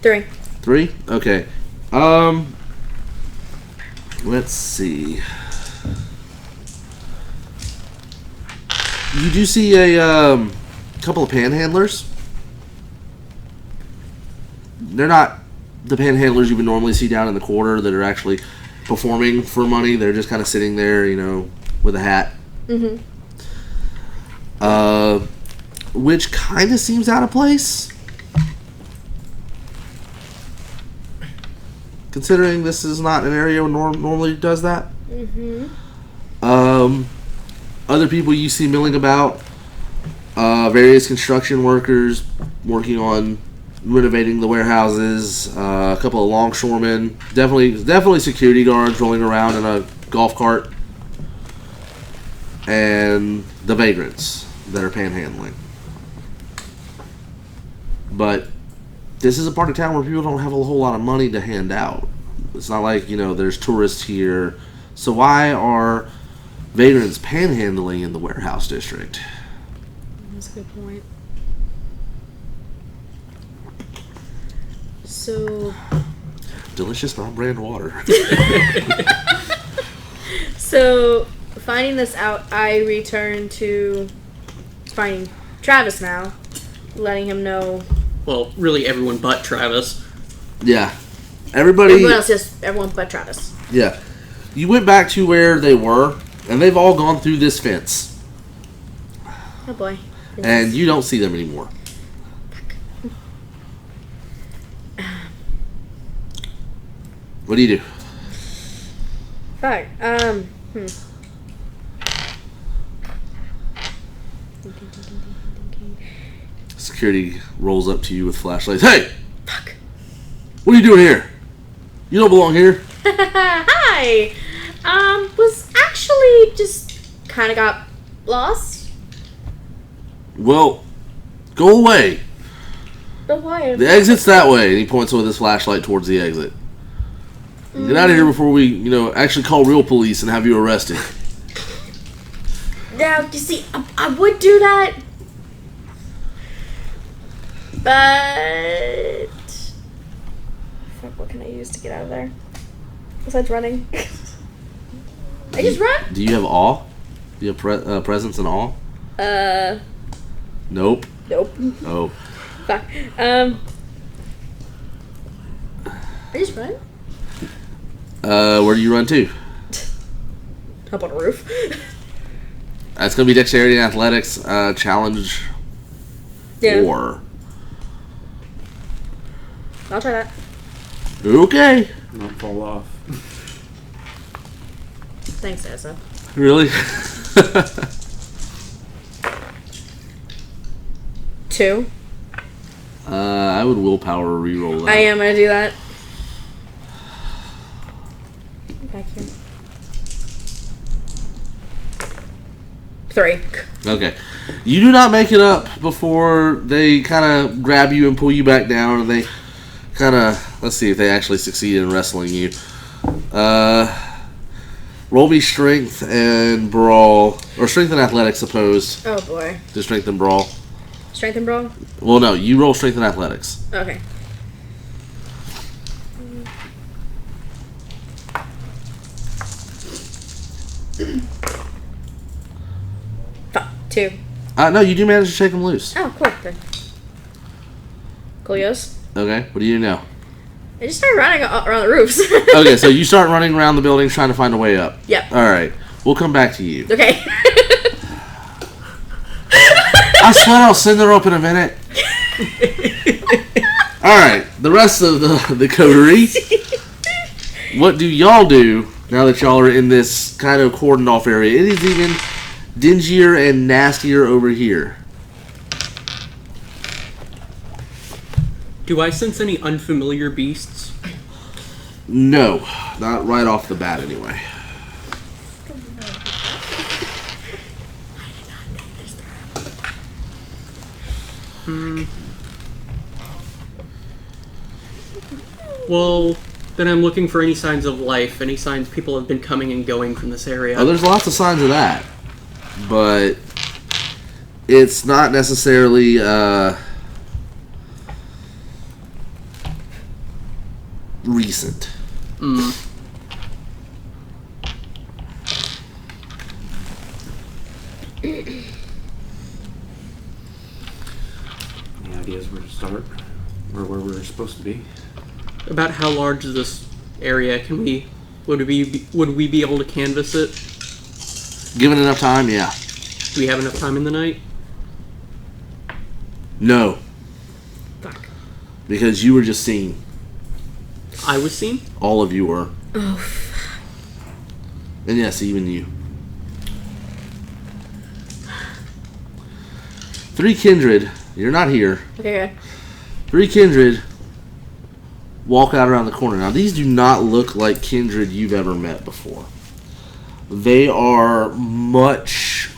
3. 3? Okay. Let's see. You do see a couple of panhandlers. They're not the panhandlers you would normally see down in the quarter that are actually performing for money. They're just kind of sitting there, with a hat. Mm-hmm. Which kind of seems out of place, considering this is not an area where normally does that. Mm-hmm. Other people you see milling about, various construction workers working on renovating the warehouses, a couple of longshoremen, definitely security guards rolling around in a golf cart, and the vagrants that are panhandling. But this is a part of town where people don't have a whole lot of money to hand out. It's not like, there's tourists here. So why are vagrants panhandling in the warehouse district? That's a good point. So, Delicious non-brand water. so finding this out, I return to finding Travis now, letting him know. Well, really everyone but Travis. Yeah. Everybody... Everyone else, just everyone but Travis. Yeah. You went back to where they were, and they've all gone through this fence. Oh boy. And you don't see them anymore. What do you do? Fuck. Security rolls up to you with flashlights. Hey! Fuck. What are you doing here? You don't belong here. Hi. Was actually just kind of got lost. Well, go away. But why? The exit's that way. And he points with his flashlight towards the exit. Get out of here before we, actually call real police and have you arrested. Now, you see, I would do that. But... Fuck, what can I use to get out of there? Besides running. I just run? Do you have awe? Do you have presence and awe? Nope. Nope. Oh. Fuck. I just run? Where do you run to? Up on a roof. It's going to be dexterity and athletics challenge. Yeah. 4. I'll try that. Okay. Not fall off. Thanks, Essa. Really? 2. I would willpower reroll that. I am gonna do that. Back here. 3. Okay. You do not make it up before they kind of grab you and pull you back down, and they kind of... Let's see if they actually succeed in wrestling you. Roll me strength and brawl. Or strength and athletics opposed Oh boy. to strength and brawl. Strength and brawl? Well, no. You roll strength and athletics. Okay. Fuck. 2. No, you do manage to shake them loose. Oh, cool. Good. Cool, yes. Okay. What do you do now? I just started running around the roofs. Okay, so you start running around the building trying to find a way up. Yep. All right. We'll come back to you. Okay. I swear I'll send her up in a minute. Alright, the rest of the coterie. What do y'all do now that y'all are in this kind of cordoned off area? It is even dingier and nastier over here. Do I sense any unfamiliar beasts? No, not right off the bat anyway. Well, then I'm looking for any signs of life, any signs people have been coming and going from this area. Oh, there's lots of signs of that. But it's not necessarily recent. Any ideas where to start? Or where we're supposed to be? About how large is this area? Would we be able to canvass it? Given enough time, yeah. Do we have enough time in the night? No. Fuck. Because you were just seen. I was seen? All of you were. Oh, And yes, even you. 3 kindred. You're not here. okay, good. 3 kindred walk out around the corner. Now, these do not look like kindred you've ever met before. They are much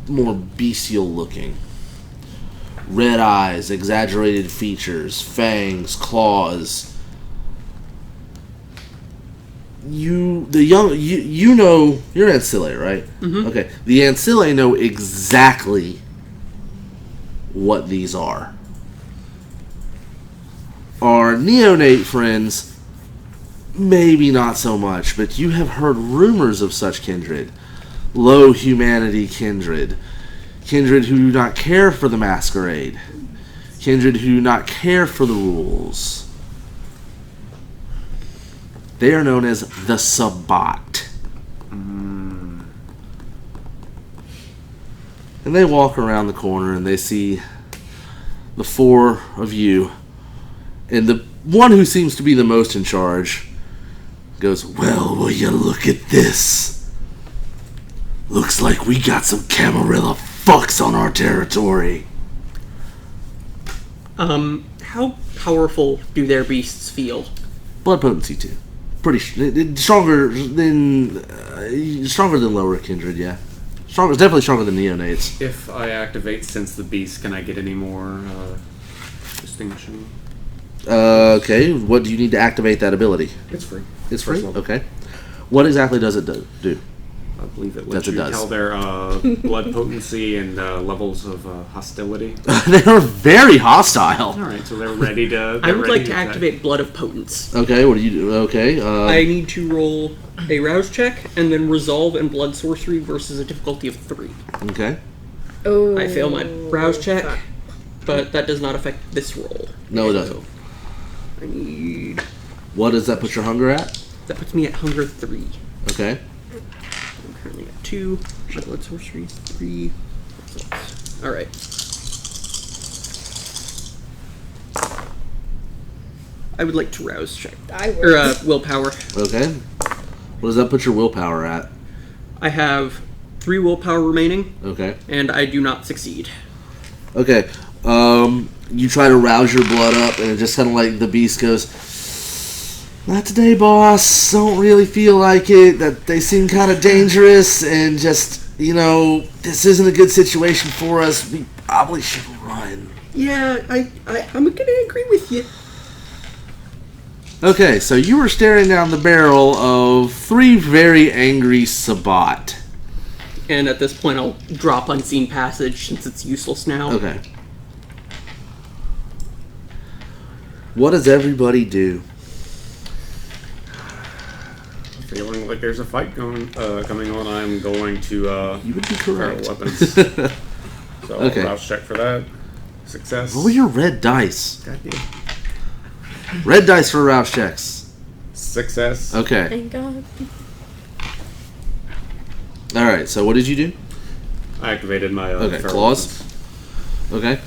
more bestial looking. Red eyes, exaggerated features, fangs, claws. you know, you're Ancilla, right? Mhm. Okay. The Ancilla know exactly what these are. Our neonate friends, maybe not so much, but you have heard rumors of such kindred. Low humanity kindred. Kindred who do not care for the masquerade. Kindred who do not care for the rules. They are known as the Sabbat. And they walk around the corner and they see the four of you. And the one who seems to be the most in charge goes, "Well, will you look at this? Looks like we got some Camarilla fucks on our territory." How powerful do their beasts feel? Blood potency too. Stronger than lower kindred, yeah. Definitely stronger than neonates. If I activate Sense the Beast, can I get any more distinction? Okay, what do you need to activate that ability? It's free. It's free? First level. Okay. What exactly does it do? I believe it Yes, lets it you does. tell their blood potency and levels of hostility. They are very hostile. All right, so they're ready to. I would ready like to attack. activate Blood of Potence. Okay, what do you do? Okay. I need to roll a rouse check and then resolve and blood sorcery versus a difficulty of 3. Okay. Oh. I fail my rouse check, but that does not affect this roll. No, it doesn't. I need. What does that put your hunger at? That puts me at hunger 3. Okay. I'm currently at 2. My blood sorcery is 3. Alright. I would like to rouse check. I Or would. willpower. Okay. What does that put your willpower at? I have 3 willpower remaining, Okay. and I do not succeed. Okay. You try to rouse your blood up, and it just kind of like the beast goes, "Not today, boss. Don't really feel like it. That they seem kind of dangerous, and just, this isn't a good situation for us. We probably should run." Yeah, I'm gonna agree with you. Okay, so you were staring down the barrel of 3 very angry Sabbat. And at this point, I'll drop Unseen Passage since it's useless now. Okay. What does everybody do? Feeling like there's a fight coming on, I'm going to You would be fire correct. weapons. So Okay. Rouse check for that. Success. Roll your red dice. Goddamn. Red dice for rouse checks. Success. Okay. Thank God. Alright, so what did you do? I activated my Okay, feral claws. weapons. Okay.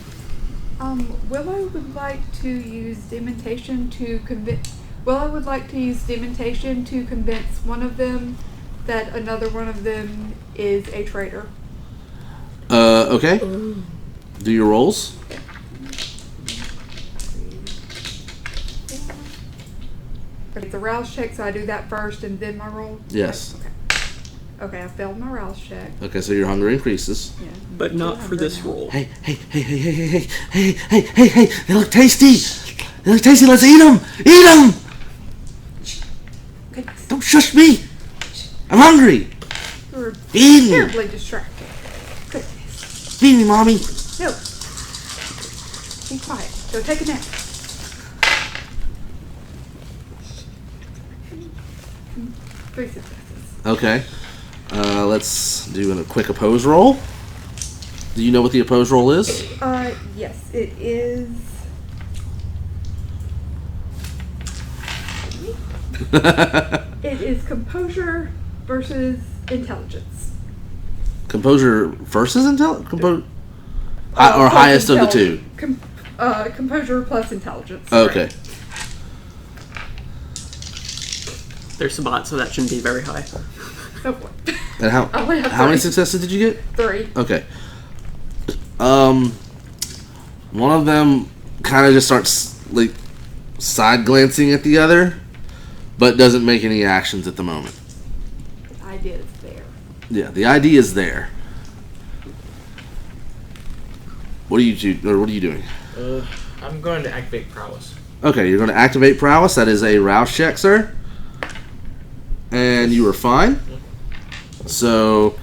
Willow would like to use dementation to convince. Willow would like to use dementation to convince one of them that another one of them is a traitor. Okay. Do your rolls. Okay, it's a rouse check, so I do that first and then my roll. Yes. Okay. Okay, I failed my rouse check. Okay, so your hunger increases. Yeah. But not for this roll. Hey, hey, hey, hey, hey, hey, hey, hey, hey, hey, they look tasty! They look tasty, let's eat them! Eat them! Okay. Don't shush me! I'm hungry! You're Feed me! terribly distracted. Goodness. Feed me, mommy! No. Be quiet. Go take a nap. Three successes. Okay. Let's do a quick oppose roll. Do you know what the oppose roll is? Yes, it is. It is composure versus intelligence. Composure versus intelligence? Or Plus highest of the two? Composure plus intelligence. Okay. There's Sabbat, so that shouldn't be very high. Go for it. And I only have how many 3. successes did you get? 3. Okay. One of them kind of just starts like side glancing at the other, but doesn't make any actions at the moment. The idea is there. Yeah, the ID is there. What are you doing? I'm going to activate prowess. Okay, you're going to activate prowess. That is a rouse check, sir. and you are fine. So,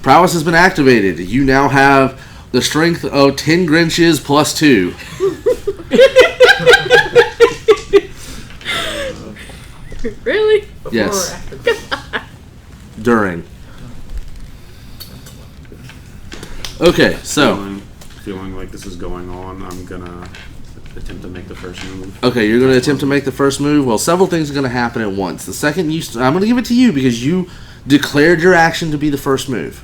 prowess has been activated. You now have the strength of 10 Grinches plus 2. Really? Yes. Or after? During. Okay, so. Feeling like this is going on, I'm gonna attempt to make the first move. Okay, you're going to attempt to make the first move. Well, several things are going to happen at once. The second I'm going to give it to you because you declared your action to be the first move.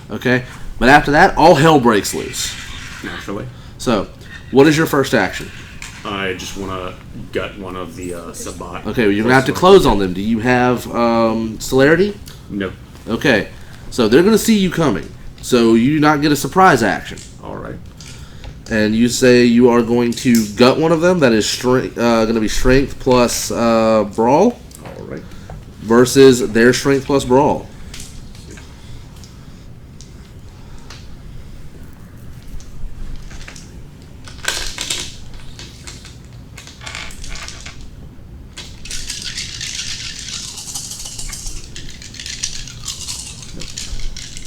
Okay? But after that, all hell breaks loose. Naturally. So, what is your first action? I just want to gut one of the Sabbat. Okay, well, you're going to have to close on them. Do you have celerity? Nope. Okay, so they're going to see you coming. So you do not get a surprise action. Alright. And you say you are going to gut one of them. That is going to be strength plus brawl. Alright. Versus their strength plus brawl.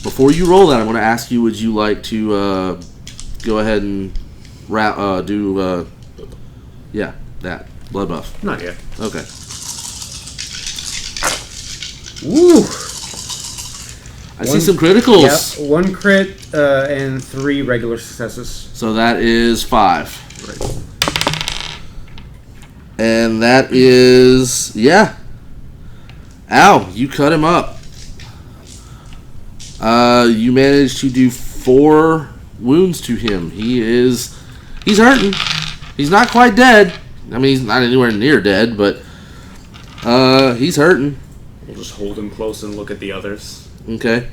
Before you roll that, I'm going to ask you, would you like to go ahead and do that blood buff? Not yet. Okay. Woo! I see some criticals. Yeah, 1 crit and 3 regular successes. So that is 5. Right. And that is, yeah. Ow, you cut him up. You managed to do 4 wounds to him. He's hurting. He's not quite dead. I mean, he's not anywhere near dead, but he's hurting. We'll just hold him close and look at the others. Okay.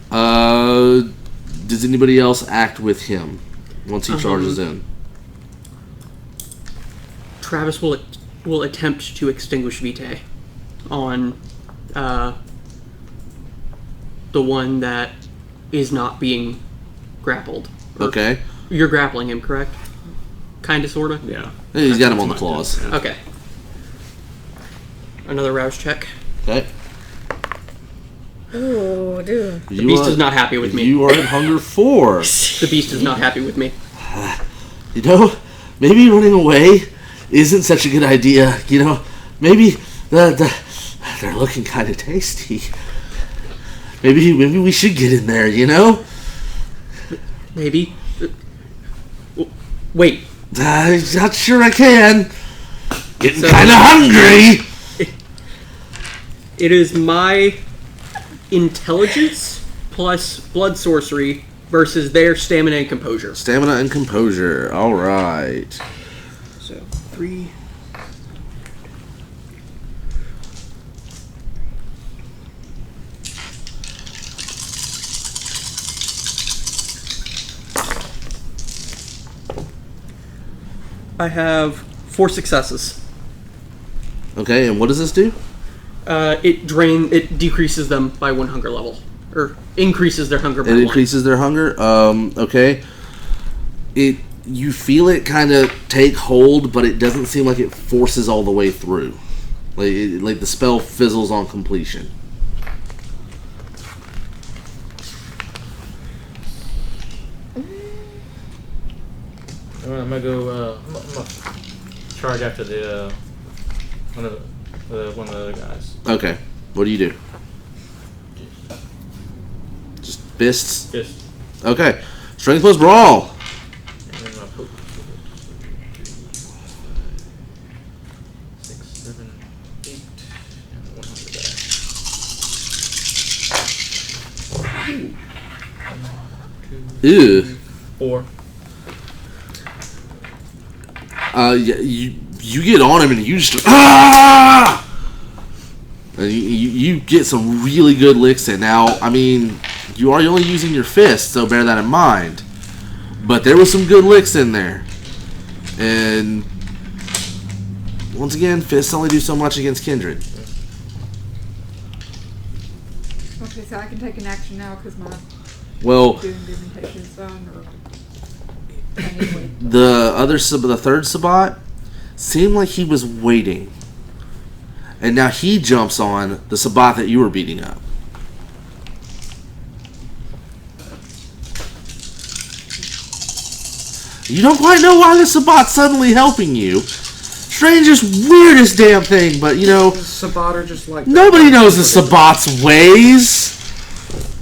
Does anybody else act with him once he charges in? Travis will attempt to extinguish Vitae on the one that is not being grappled. Okay. You're grappling him, correct? Kinda, sorta? Yeah. He's got him on the claws. Yeah. Okay. Another rouse check. Okay. Oh, dude. The beast is not happy with me. You are at hunger 4. The beast is not happy with me. You know, maybe running away isn't such a good idea. You know, maybe they're looking kind of tasty. Maybe we should get in there. You know. Maybe. Wait. I'm not sure I can. Getting So- kind of hungry. It is my intelligence plus blood sorcery versus their stamina and composure. Stamina and composure. All right. So 3. I have 4 successes. Okay, and what does this do? It decreases them by 1 hunger level, or increases their hunger by It 1. increases their hunger. Okay. You feel it kind of take hold, but it doesn't seem like it forces all the way through. Like the spell fizzles on completion. I'm gonna go. I'm gonna charge after the one of the other guys. Okay. What do you do? Just fists? Fist. Okay. Strength plus brawl. And then my poke. 6, 7, 8, and 100 die. 1, 2, Ew. 3, 4. Yeah, you get on him and you just and you get some really good licks in. Now, I mean, you are only using your fist, so bear that in mind. But there was some good licks in there, and once again, fists only do so much against Kindred. Okay, so I can take an action now because my Well, doing presentation is done, or anyway. the third Sabbat seemed like he was waiting. and now he jumps on the Sabbat that you were beating up. You don't quite know why the Sabbat's suddenly helping you. Strangest, weirdest damn thing, but you know, Sabbat are just like nobody knows the Sabbat's ways.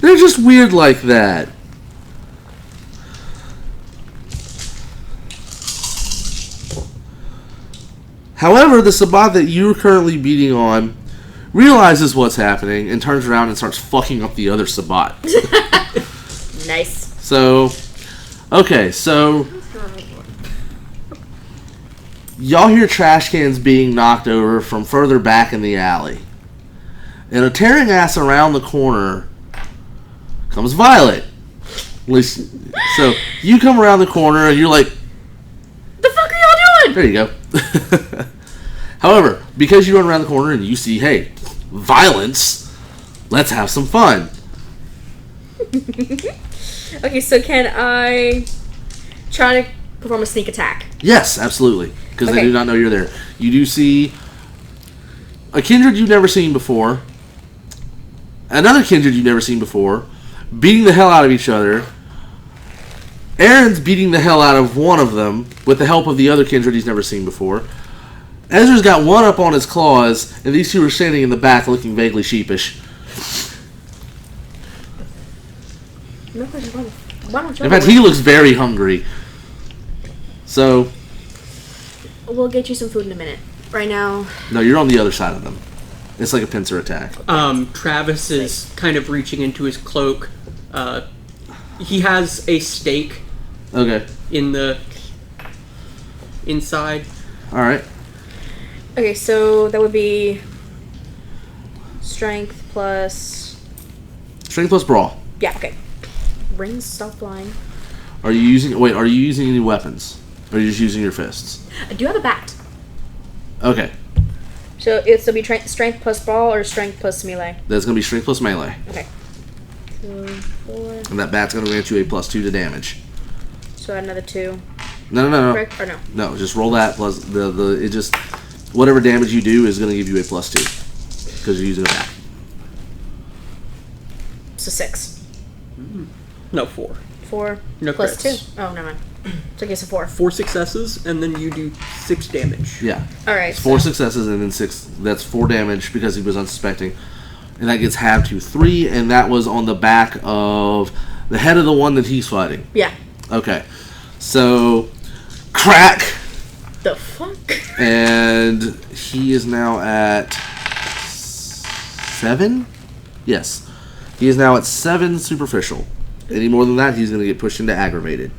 They're just weird like that. However, the Sabbat that you're currently beating on realizes what's happening and turns around and starts fucking up the other Sabbat. Nice. So, okay, so y'all hear trash cans being knocked over from further back in the alley. And a tearing ass around the corner comes Violet. At least, so you come around the corner and you're like, The fuck are y'all doing? there you go. However, because you run around the corner and you see, hey, violence, let's have some fun. Okay, so can I try to perform a sneak attack? Yes, absolutely. Because they Okay. do not know you're there. You do see a kindred you've never seen before, another kindred you've never seen before, beating the hell out of each other. Aaron's beating the hell out of one of them with the help of the other kindred he's never seen before. Ezra's got one up on his claws, and these two are standing in the back looking vaguely sheepish. No question. Why don't you? In fact, he looks very hungry. So, We'll get you some food in a minute. Right now, no, you're on the other side of them. It's like a pincer attack. Travis is kind of reaching into his cloak. He has a stake Okay. in the inside. Alright. okay, so that would be strength plus. Strength plus brawl. Yeah, okay. Rings stop flying. Are you using any weapons? Or are you just using your fists? I do have a bat. Okay. So it'll be strength plus brawl or strength plus melee. That's going to be strength plus melee. Okay. So 4. And that bat's going to grant you a +2 to damage. So add another 2. No. Correct? Or no? No, just roll that plus it just whatever damage you do is going to give you a +2 because you're using a bat. So 6. No, 4. 4 No plus crits. 2. Oh, never mind. So I guess a 4. 4 successes, and then you do 6 damage. Yeah. All right. It's 4 successes and then 6. That's 4 damage because he was unsuspecting, and that gets halved to 3. And that was on the back of the head of the one that he's fighting. Yeah. Okay. So, crack. The fuck? And he is now at 7? Yes. He is now at 7 superficial. Any more than that, he's going to get pushed into aggravated.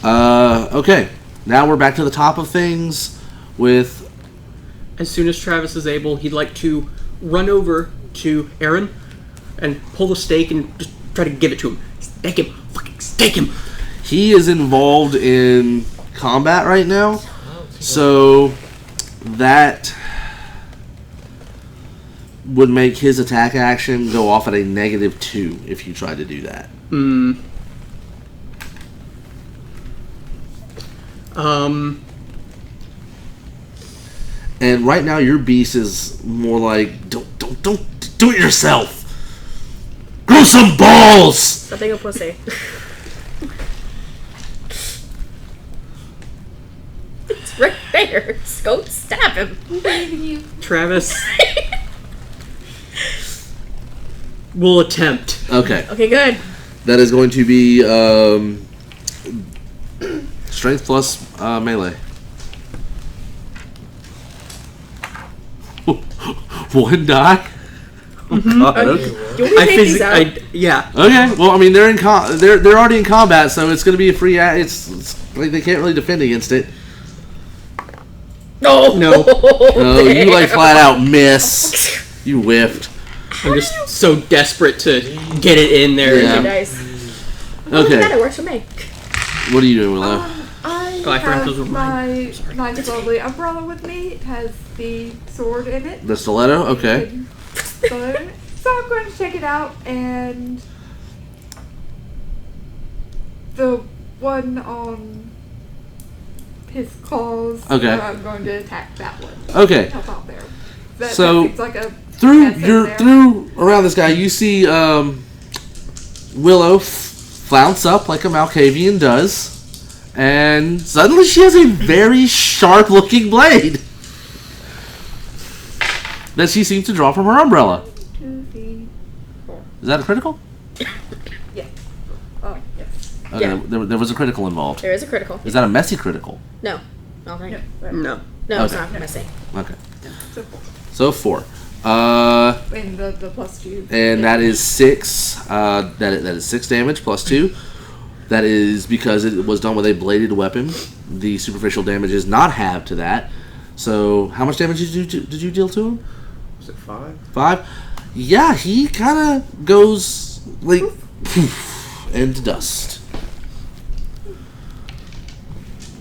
Okay. Now we're back to the top of things with... As soon as Travis is able, he'd like to run over to Aaron and pull the stake and just try to give it to him. Stake him. Fucking stake him. He is involved in combat right now. So that would make his attack action go off at a -2 if you tried to do that. And right now your beast is more like, don't do it yourself. Grow some balls. Stop being a pussy. It's right there. Just go stab him. You. Travis will attempt. Okay, Okay, good. that is going to be strength plus melee. 1 die. Oh, God, okay. You want me to take these out? Yeah. Okay, well, I mean, they're they're already in combat, so it's going to be a free. It's like they can't really defend against it. No. No. Oh, you like flat out miss. You whiffed. I'm just so desperate to get it in there. Yeah. Nice. Okay. That works for me. What are you doing, Willow? I I forgot those were have mine. my nice lovely umbrella with me. It has the sword in it. The stiletto. Okay. So I'm going to check it out, and the one on his claws. Okay. I'm going to attack that one. Okay. Help out there. So, that seems like a Through mess in there. through around this guy, you see Willow flounce up like a Malkavian does, and suddenly she has a very sharp-looking blade that she seems to draw from her umbrella. 2, 3, 4. Is that a critical? Yeah. Oh, yes. Okay, Yeah. there was a critical involved. There is a critical. Is that a messy critical? No. Okay. No. No. No, it's Okay. not messy. Okay, So, so 4. and the plus 2. And that is 6. That is 6 damage plus 2. That is because it was done with a bladed weapon. The superficial damage is not halved to that. So, how much damage did you deal to him? Was it 5? 5. Yeah, he kind of goes like into dust.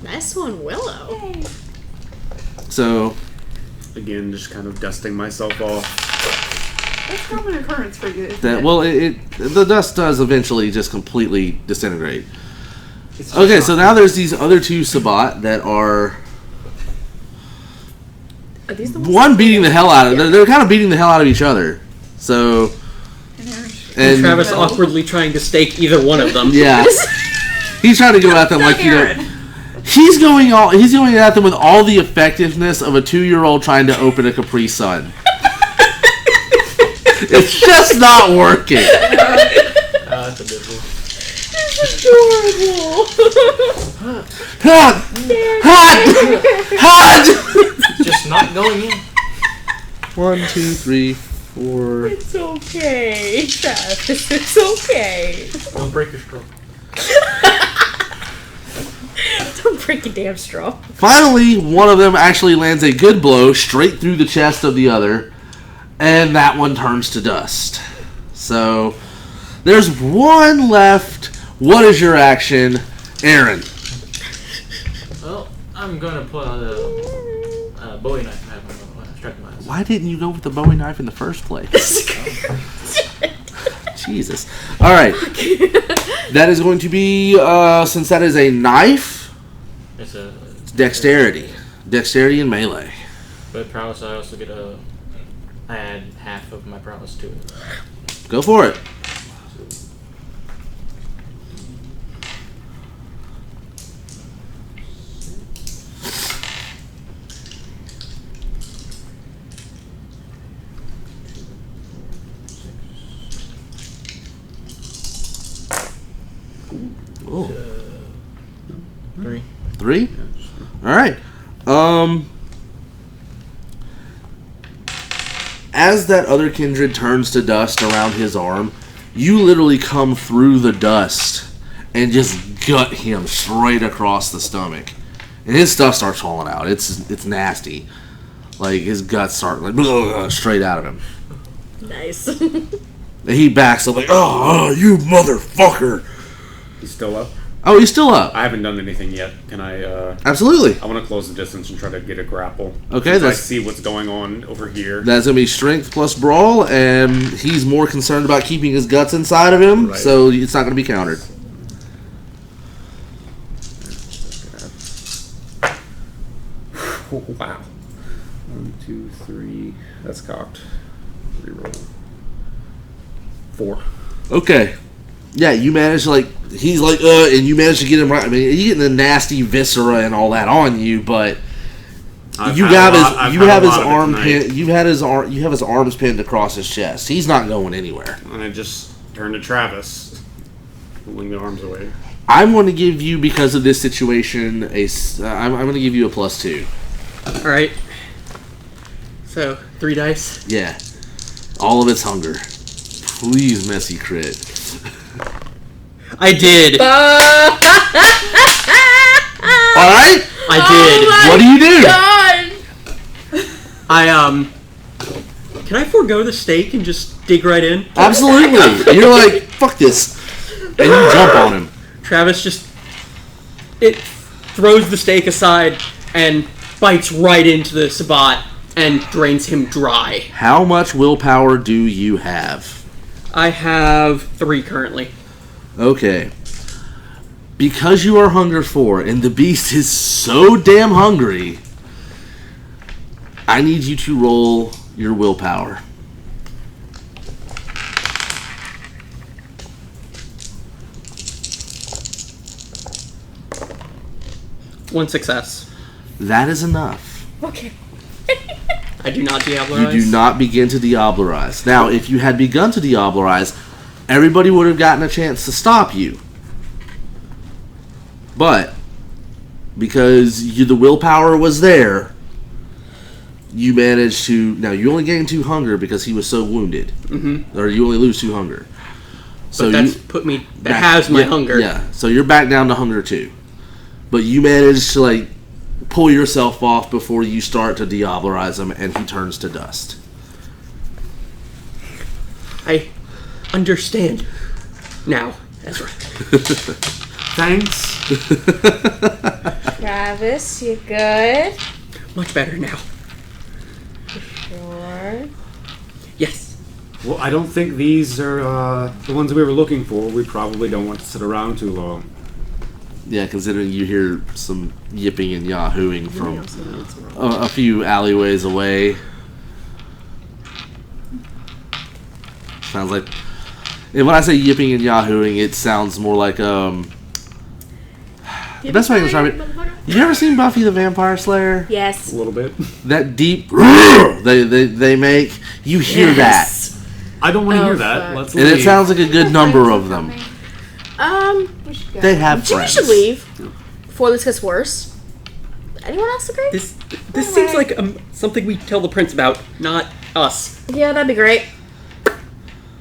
Nice one, Willow. Yay. So Again, just kind of dusting myself off. That's a common occurrence for you. isn't that it? well, the dust does eventually just completely disintegrate. It's just Okay, not- so now there's these other 2 Sabbat that are Are these the ones? one beating the hell out of. They're kind of beating the hell out of each other. So And there's- and Travis awkwardly trying to stake either one of them. yeah, he's trying to go at them like he's going at them with all the effectiveness of a 2-year-old trying to open a Capri Sun. It's just not working. That's a bit cool. Adorable. Hot! Hot! Hot! It's just not going in. 1, 2, 3, 4. It's okay, Travis. It's okay. Don't break your straw. Don't break a damn straw. Finally, one of them actually lands a good blow straight through the chest of the other, and that one turns to dust. So, there's one left. What is your action, Aaron? Well, I'm gonna put on a Bowie knife. I have my strike my eyes. Why didn't you go with the Bowie knife in the first place? Jesus. Alright. That is going to be, since that is a knife, It's a dexterity. Dexterity and melee. But prowess, I also get I add half of my prowess to it. Go for it. Oh. 3. 3? Alright. As that other kindred turns to dust around his arm, you literally come through the dust and just gut him straight across the stomach. And his stuff starts falling out. It's nasty. Like, his guts start like straight out of him. Nice. And he backs up like, oh, you motherfucker. He's still up? Oh, he's still up. I haven't done anything yet. Can I, Absolutely. I want to close the distance and try to get a grapple. Okay, Since I that's- see what's going on over here. That's going to be strength plus brawl, and he's more concerned about keeping his guts inside of him, Right. so it's not going to be countered. Oh, wow. 1, 2, 3. That's cocked. Reroll. 4. Okay. Yeah, you manage to, he's like, and you manage to get him right. I mean, he's getting the nasty viscera and all that on you, but you have his arm pinned. You have his arms pinned across his chest. He's not going anywhere. And I just turn to Travis, pulling the arms away. I'm going to give you, because of this situation, I'm going to give you a +2. Alright. So, 3 dice. Yeah. All of it's hunger. Please, messy crit. I did. Alright? I did. What do you do? God! Can I forego the stake and just dig right in? Absolutely. You're like, fuck this. And you jump on him. Travis just throws the stake aside and bites right into the Sabbat and drains him dry. How much willpower do you have? I have 3 currently. Okay. because you are hunger 4 and the beast is so damn hungry, I need you to roll your willpower. One success. That is enough. Okay. I do not diablerize. You do not begin to diablerize. Now, if you had begun to diablerize, everybody would have gotten a chance to stop you. But, because the willpower was there, you managed to... Now, you only gained 2 hunger because he was so wounded. Mm-hmm. Or you only lose 2 hunger. So that's put me... That has my hunger. Yeah, so you're back down to hunger 2. But you managed to, like, pull yourself off before you start to diablerize him, and he turns to dust. I understand now, Ezra. Thanks. Travis, you good? Much better now. Sure. Yes. Well, I don't think these are the ones we were looking for. We probably don't want to sit around too long. Yeah, considering you hear some yipping and yahooing from a few alleyways away. Sounds like... And when I say yipping and yahooing, it sounds more like... The best way I can describe it... You ever seen Buffy the Vampire Slayer? Yes. A little bit. That deep... they make... You hear that. I don't want to Oh, hear that. fuck. Let's And leave. it sounds like a good number of them. We should go. They have We friends. should leave before this gets worse. Anyone else agree? This seems like something we tell the prince about, not us. Yeah, that'd be great.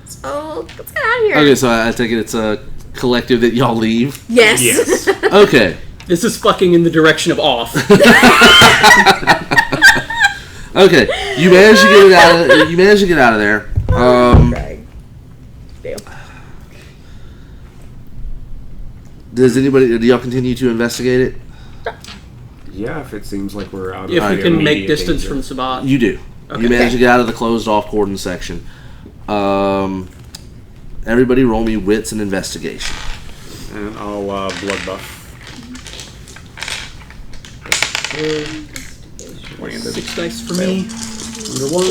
So let's get out of here. Okay, so I take it it's a collective that y'all leave? Yes. Yes. Okay. This is fucking in the direction of off. Okay. You managed to get it out of... You managed to get out of there. Right. Damn. Do y'all continue to investigate it? Yeah, if it seems like we're out of If we the can make immediate distance danger. from Sabbat. You do. Okay. You managed to get out of the closed off cordon section. Everybody roll me wits and investigation. And I'll blood buff. 6 dice for me. Under 1.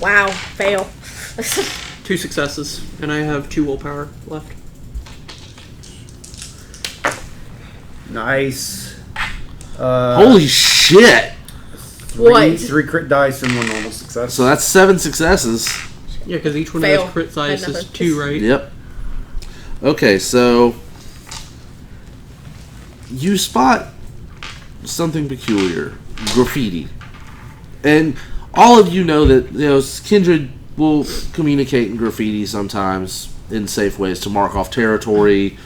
Wow. Fail. 2 successes, and I have 2 willpower left. Nice. Holy shit! What? 3 crit dice and 1 normal success. So that's 7 successes. Yeah, because each one Fail. of those crit size Had is nothing. 2, right? Yep. Okay, so you spot something peculiar. Graffiti. And all of you know that, Kindred will communicate in graffiti sometimes in safe ways to mark off territory,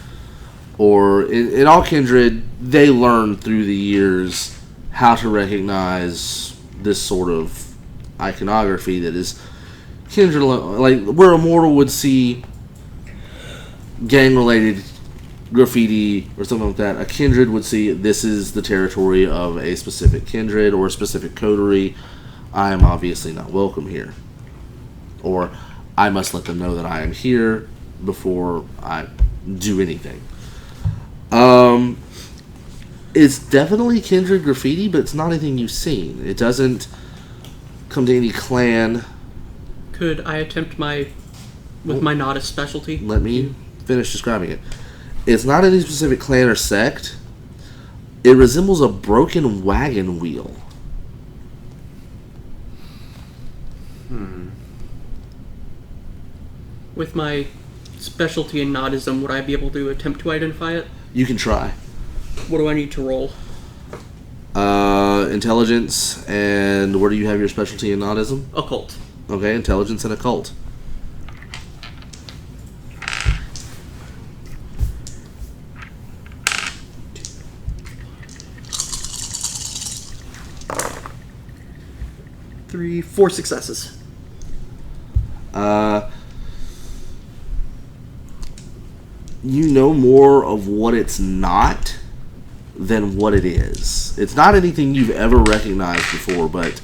or in all Kindred, they learn through the years how to recognize this sort of iconography that is Kindred, like where a mortal would see gang-related graffiti or something like that. A Kindred would see this is the territory of a specific Kindred or a specific coterie. I am obviously not welcome here. Or I must let them know that I am here before I do anything. It's definitely Kindred graffiti, but it's not anything you've seen. It doesn't come to any clan. Could I attempt my Nada specialty? Let me finish describing it. It's not any specific clan or sect. It resembles a broken wagon wheel. With my specialty in Nodism, would I be able to attempt to identify it? You can try. What do I need to roll? Intelligence, and where do you have your specialty in Nautism? Occult. Okay, intelligence and occult. Four successes. You know more of what it's not than what it is. It's not anything you've ever recognized before, but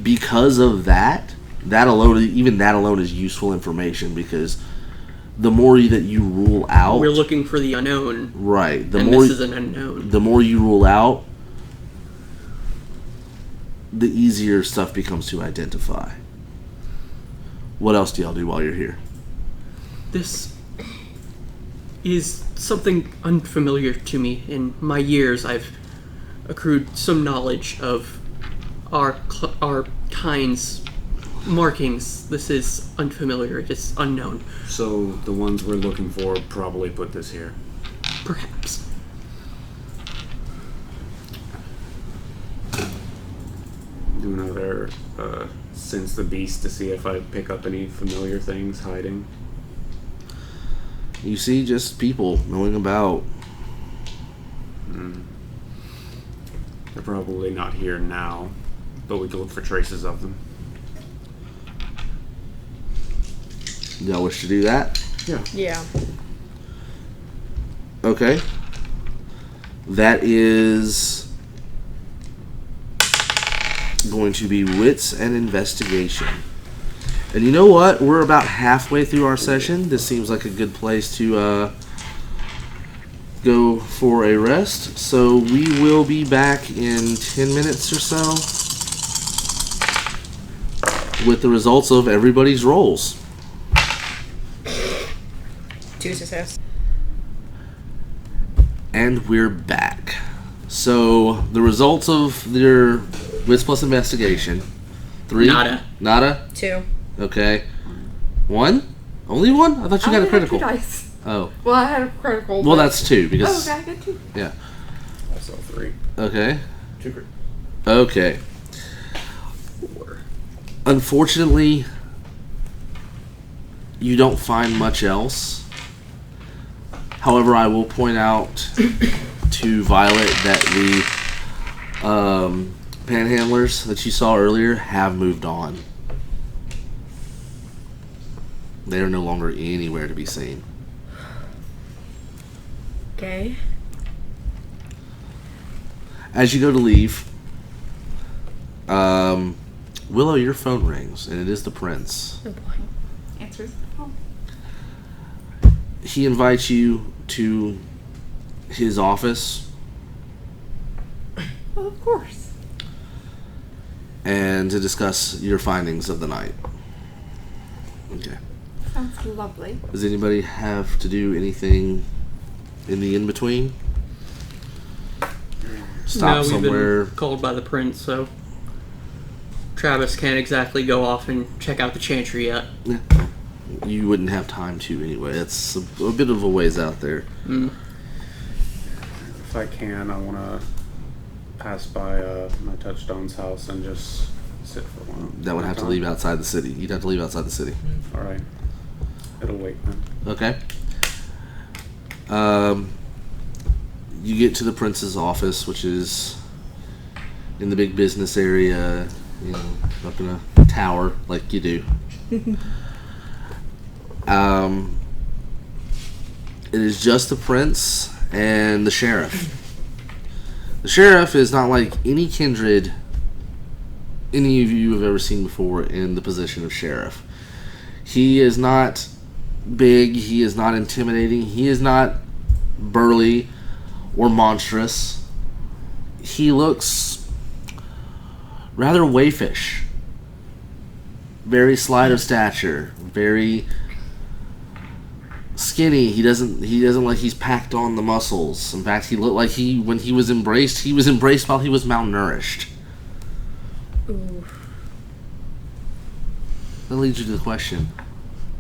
because of that, that alone, even that alone, is useful information because the more that you rule out, We're looking for the unknown. right? The And more this is an unknown. the more you rule out, the easier stuff becomes to identify. What else do y'all do while you're here? This is something unfamiliar to me. In my years, I've accrued some knowledge of our kind's markings. This is unfamiliar. It is unknown. So the ones we're looking for probably put this here. Perhaps. Do another sense the beast to see if I pick up any familiar things hiding. You see just people milling about. They're probably not here now, but we can look for traces of them. Y'all wish to do that? Yeah. Okay. That is going to be wits and investigation. And you know what? We're about halfway through our session. This seems like a good place to go for a rest. So we will be back in 10 minutes or so with the results of everybody's rolls. 2 success. And we're back. So the results of their wits plus investigation. 3. Nada? 2. Okay. 1? Only 1? I thought you got a critical. I had 2 dice. Oh. Well, I had a critical. Well, but- that's 2 because. Oh, okay, I got 2. Yeah. Also 3. Okay. 2 crit. Okay. Unfortunately, you don't find much else. However, I will point out to Violet that the panhandlers that you saw earlier have moved on. They are no longer anywhere to be seen. Okay. As you go to leave, Willow, your phone rings, and it is the prince. Oh boy. Answers. Oh. He invites you to his office Well, of course. and to discuss your findings of the night. Okay. Sounds lovely. Does anybody have to do anything in the in-between? Stop We've somewhere? been called by the prince, so Travis can't exactly go off and check out the chantry yet. Yeah. You wouldn't have time to anyway. It's a bit of a ways out there. If I can, I want to pass by my Touchstone's house and just sit for one. That would have to leave outside the city. You'd have to leave outside the city. All right. It'll wait then. Okay. You get to the prince's office, which is in the big business area, you know, up in a tower like you do. It is just the prince and the sheriff. The sheriff is not like any kindred any of you have ever seen before in the position of sheriff. He is not big, he is not intimidating, he is not burly or monstrous. He looks rather waifish. Very slight of stature, very skinny. He doesn't like he's packed on the muscles. In fact, he looked like when he was embraced while he was malnourished. Ooh. That leads you to the question,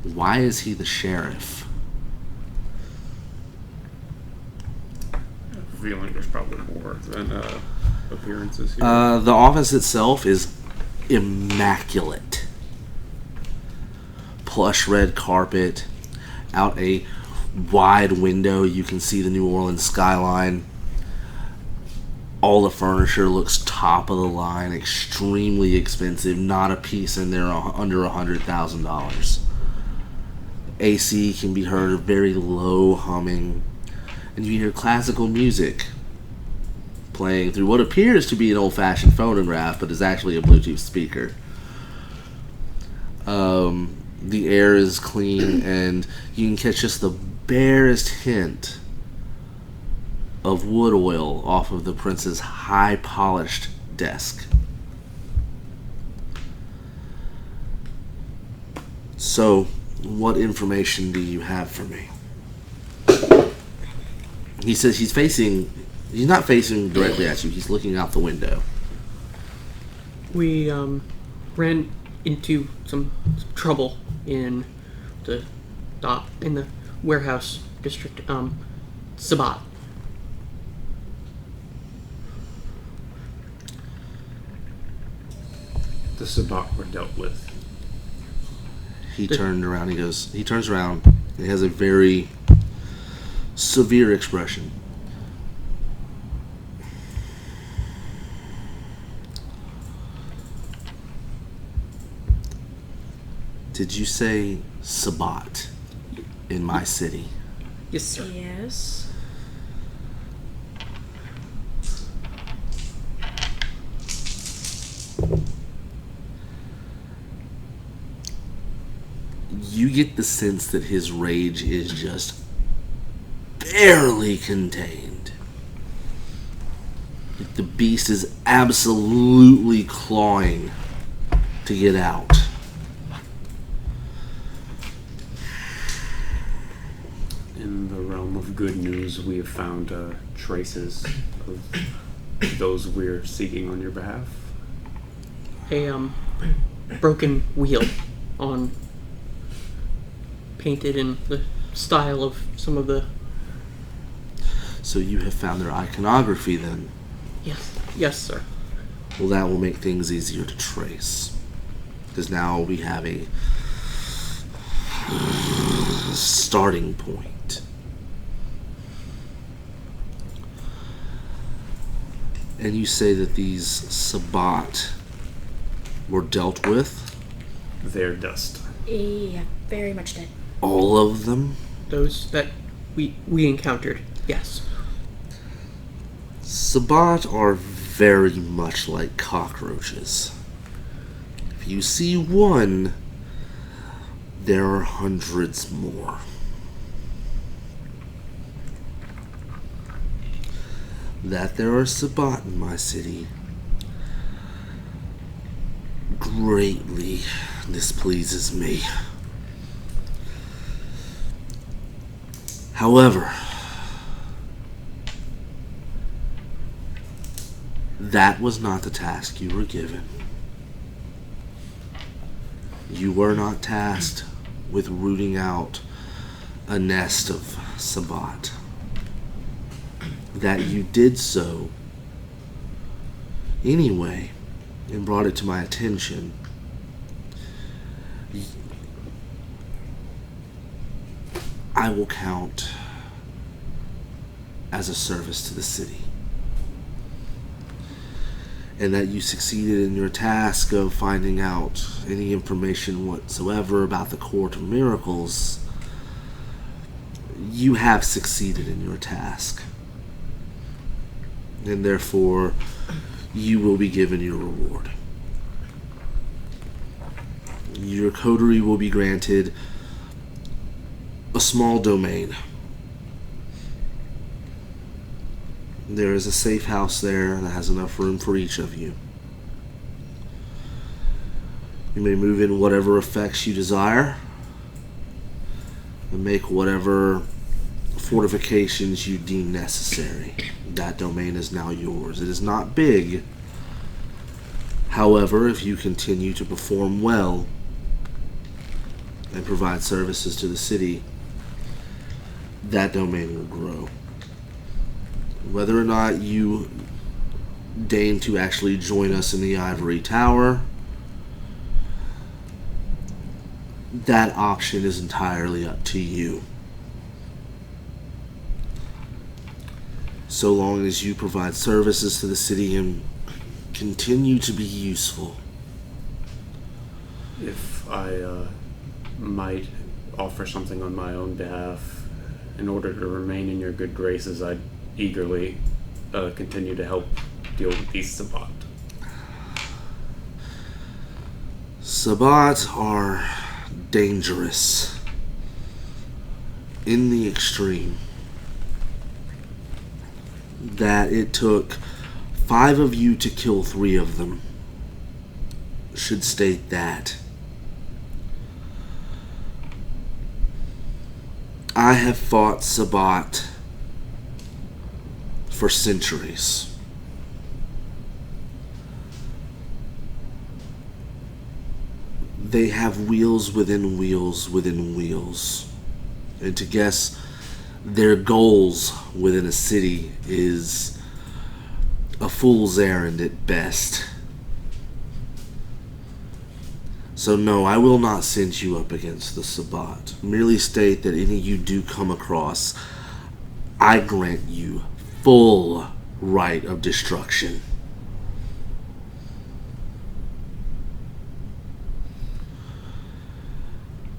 why is he the sheriff? I have a feeling there's probably more than appearances here. The office itself is immaculate. Plush red carpet. Out a wide window, you can see the New Orleans skyline. All the furniture looks top of the line, extremely expensive. Not a piece in there under $100,000. AC can be heard, very low humming, and you hear classical music playing through what appears to be an old-fashioned phonograph, but is actually a Bluetooth speaker. The air is clean, and you can catch just the barest hint of wood oil off of the prince's high polished desk. So, what information do you have for me? He says he's not facing directly at you, he's looking out the window. We ran into some trouble in the warehouse district, Sabbat. The Sabbat were dealt with. He turns around, he has a very severe expression. Did you say Sabbat in my city? Yes, sir. Yes. You get the sense that his rage is just barely contained. The beast is absolutely clawing to get out. In the realm of good news, we have found traces of those we're seeking on your behalf. A broken wheel painted in the style of some of the... So you have found their iconography then? Yes, sir. Well, that will make things easier to trace. Because now we have a starting point. And you say that these Sabbat were dealt with? Their dust. Yeah, very much dead. All of them? Those that we encountered, yes. Sabbat are very much like cockroaches. If you see one, there are hundreds more. That there are Sabbat in my city greatly displeases me. However, that was not the task you were given. You were not tasked with rooting out a nest of Sabbat. That you did so anyway and brought it to my attention. I will count as a service to the city. And that you succeeded in your task of finding out any information whatsoever about the Court of Miracles. You have succeeded in your task. And therefore, you will be given your reward. Your coterie will be granted a small domain. There is a safe house there that has enough room for each of you. You may move in whatever effects you desire and make whatever fortifications you deem necessary. That domain is now yours. It is not big. However, if you continue to perform well and provide services to the city, that domain will grow. Whether or not you deign to actually join us in the Ivory Tower, that option is entirely up to you. So long as you provide services to the city and continue to be useful. If I might offer something on my own behalf, in order to remain in your good graces, I'd eagerly continue to help deal with these Sabbat. Sabbat are dangerous in the extreme that it took 5 of you to kill 3 of them should state that I have fought Sabbat for centuries. They have wheels within wheels within wheels. And to guess their goals within a city is a fool's errand at best. So no, I will not send you up against the Sabbat. Merely state that any you do come across, I grant you full right of destruction.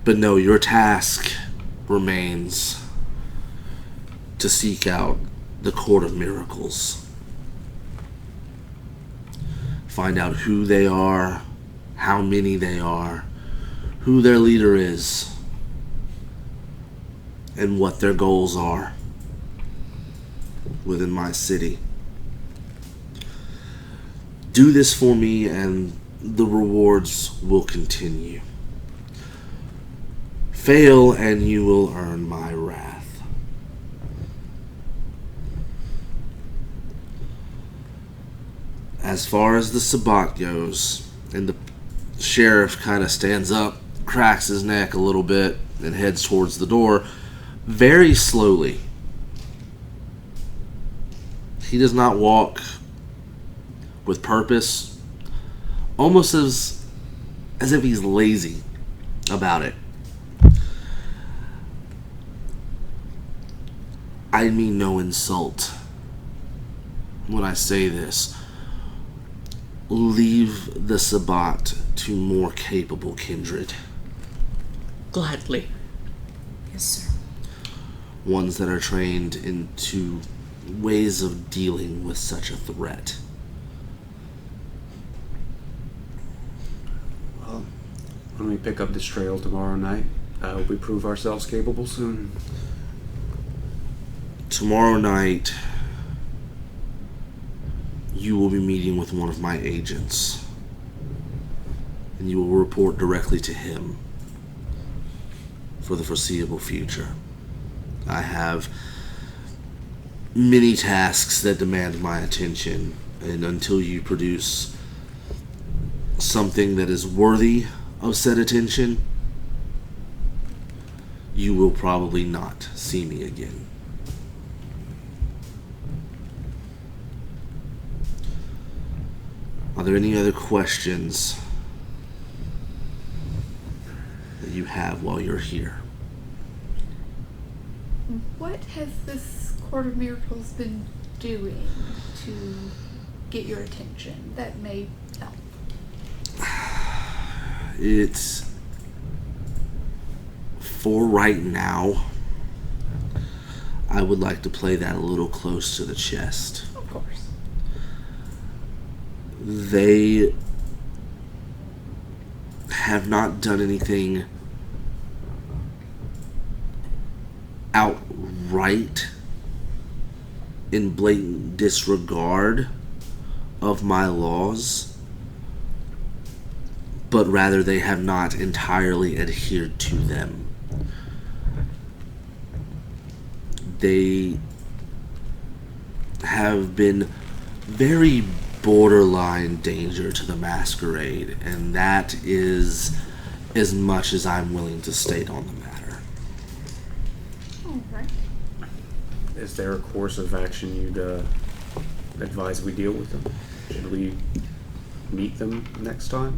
But no, your task remains to seek out the Court of Miracles. Find out who they are, how many they are, who their leader is, and what their goals are within my city. Do this for me and the rewards will continue. Fail and you will earn my wrath. As far as the Sabbat goes, and the sheriff kind of stands up, cracks his neck a little bit, and heads towards the door very slowly. He does not walk with purpose, almost as if he's lazy about it. I mean no insult when I say this. Leave the Sabbat to more capable kindred. Gladly. Yes, sir. Ones that are trained into ways of dealing with such a threat. Well, when we pick up this trail tomorrow night, I hope we prove ourselves capable soon. Tomorrow night, you will be meeting with one of my agents, and you will report directly to him for the foreseeable future. I have many tasks that demand my attention, and until you produce something that is worthy of said attention, you will probably not see me again. Are there any other questions that you have while you're here? What has this Court of Miracles been doing to get your attention that may help? It's for right now. I would like to play that a little close to the chest. Of course. They have not done anything outright in blatant disregard of my laws, but rather they have not entirely adhered to them. They have been very borderline danger to the Masquerade, and that is as much as I'm willing to state on the matter. Alright. Is there a course of action you'd advise we deal with them? Should we meet them next time?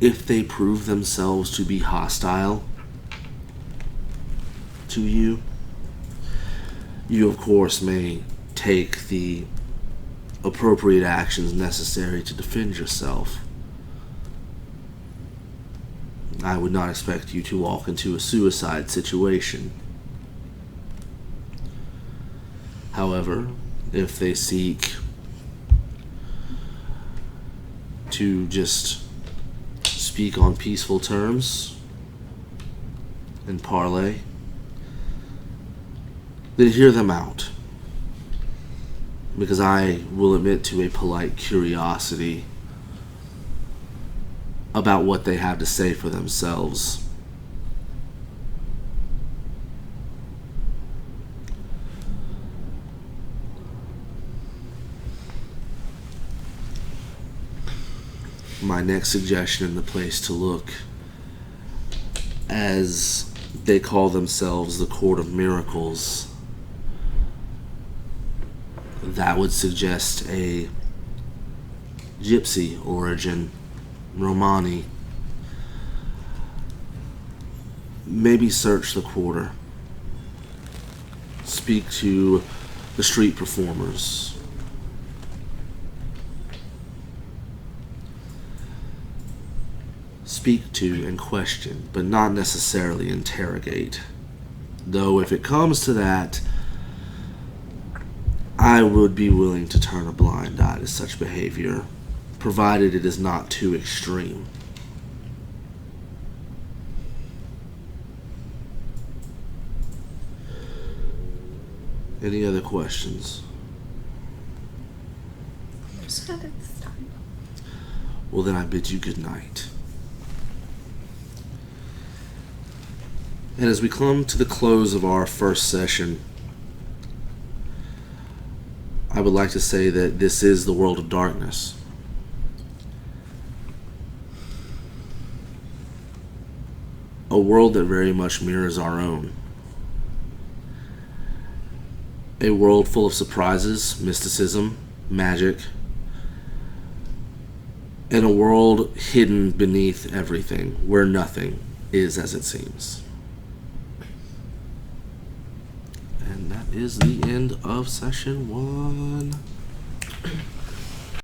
If they prove themselves to be hostile to you, you of course may take the appropriate actions necessary to defend yourself. I would not expect you to walk into a suicide situation. However, if they seek to just speak on peaceful terms and parley, then hear them out. Because I will admit to a polite curiosity about what they have to say for themselves. My next suggestion in the place to look, as they call themselves the Court of Miracles, that would suggest a gypsy origin, Romani. Maybe search the quarter. Speak to the street performers. Speak to and question, but not necessarily interrogate. Though if it comes to that, I would be willing to turn a blind eye to such behavior, provided it is not too extreme. Any other questions? Just not at this time. Well, then I bid you good night. And as we come to the close of our first session, I would like to say that this is the world of darkness. A world that very much mirrors our own. A world full of surprises, mysticism, magic, and a world hidden beneath everything, where nothing is as it seems. And that is the end of session 1.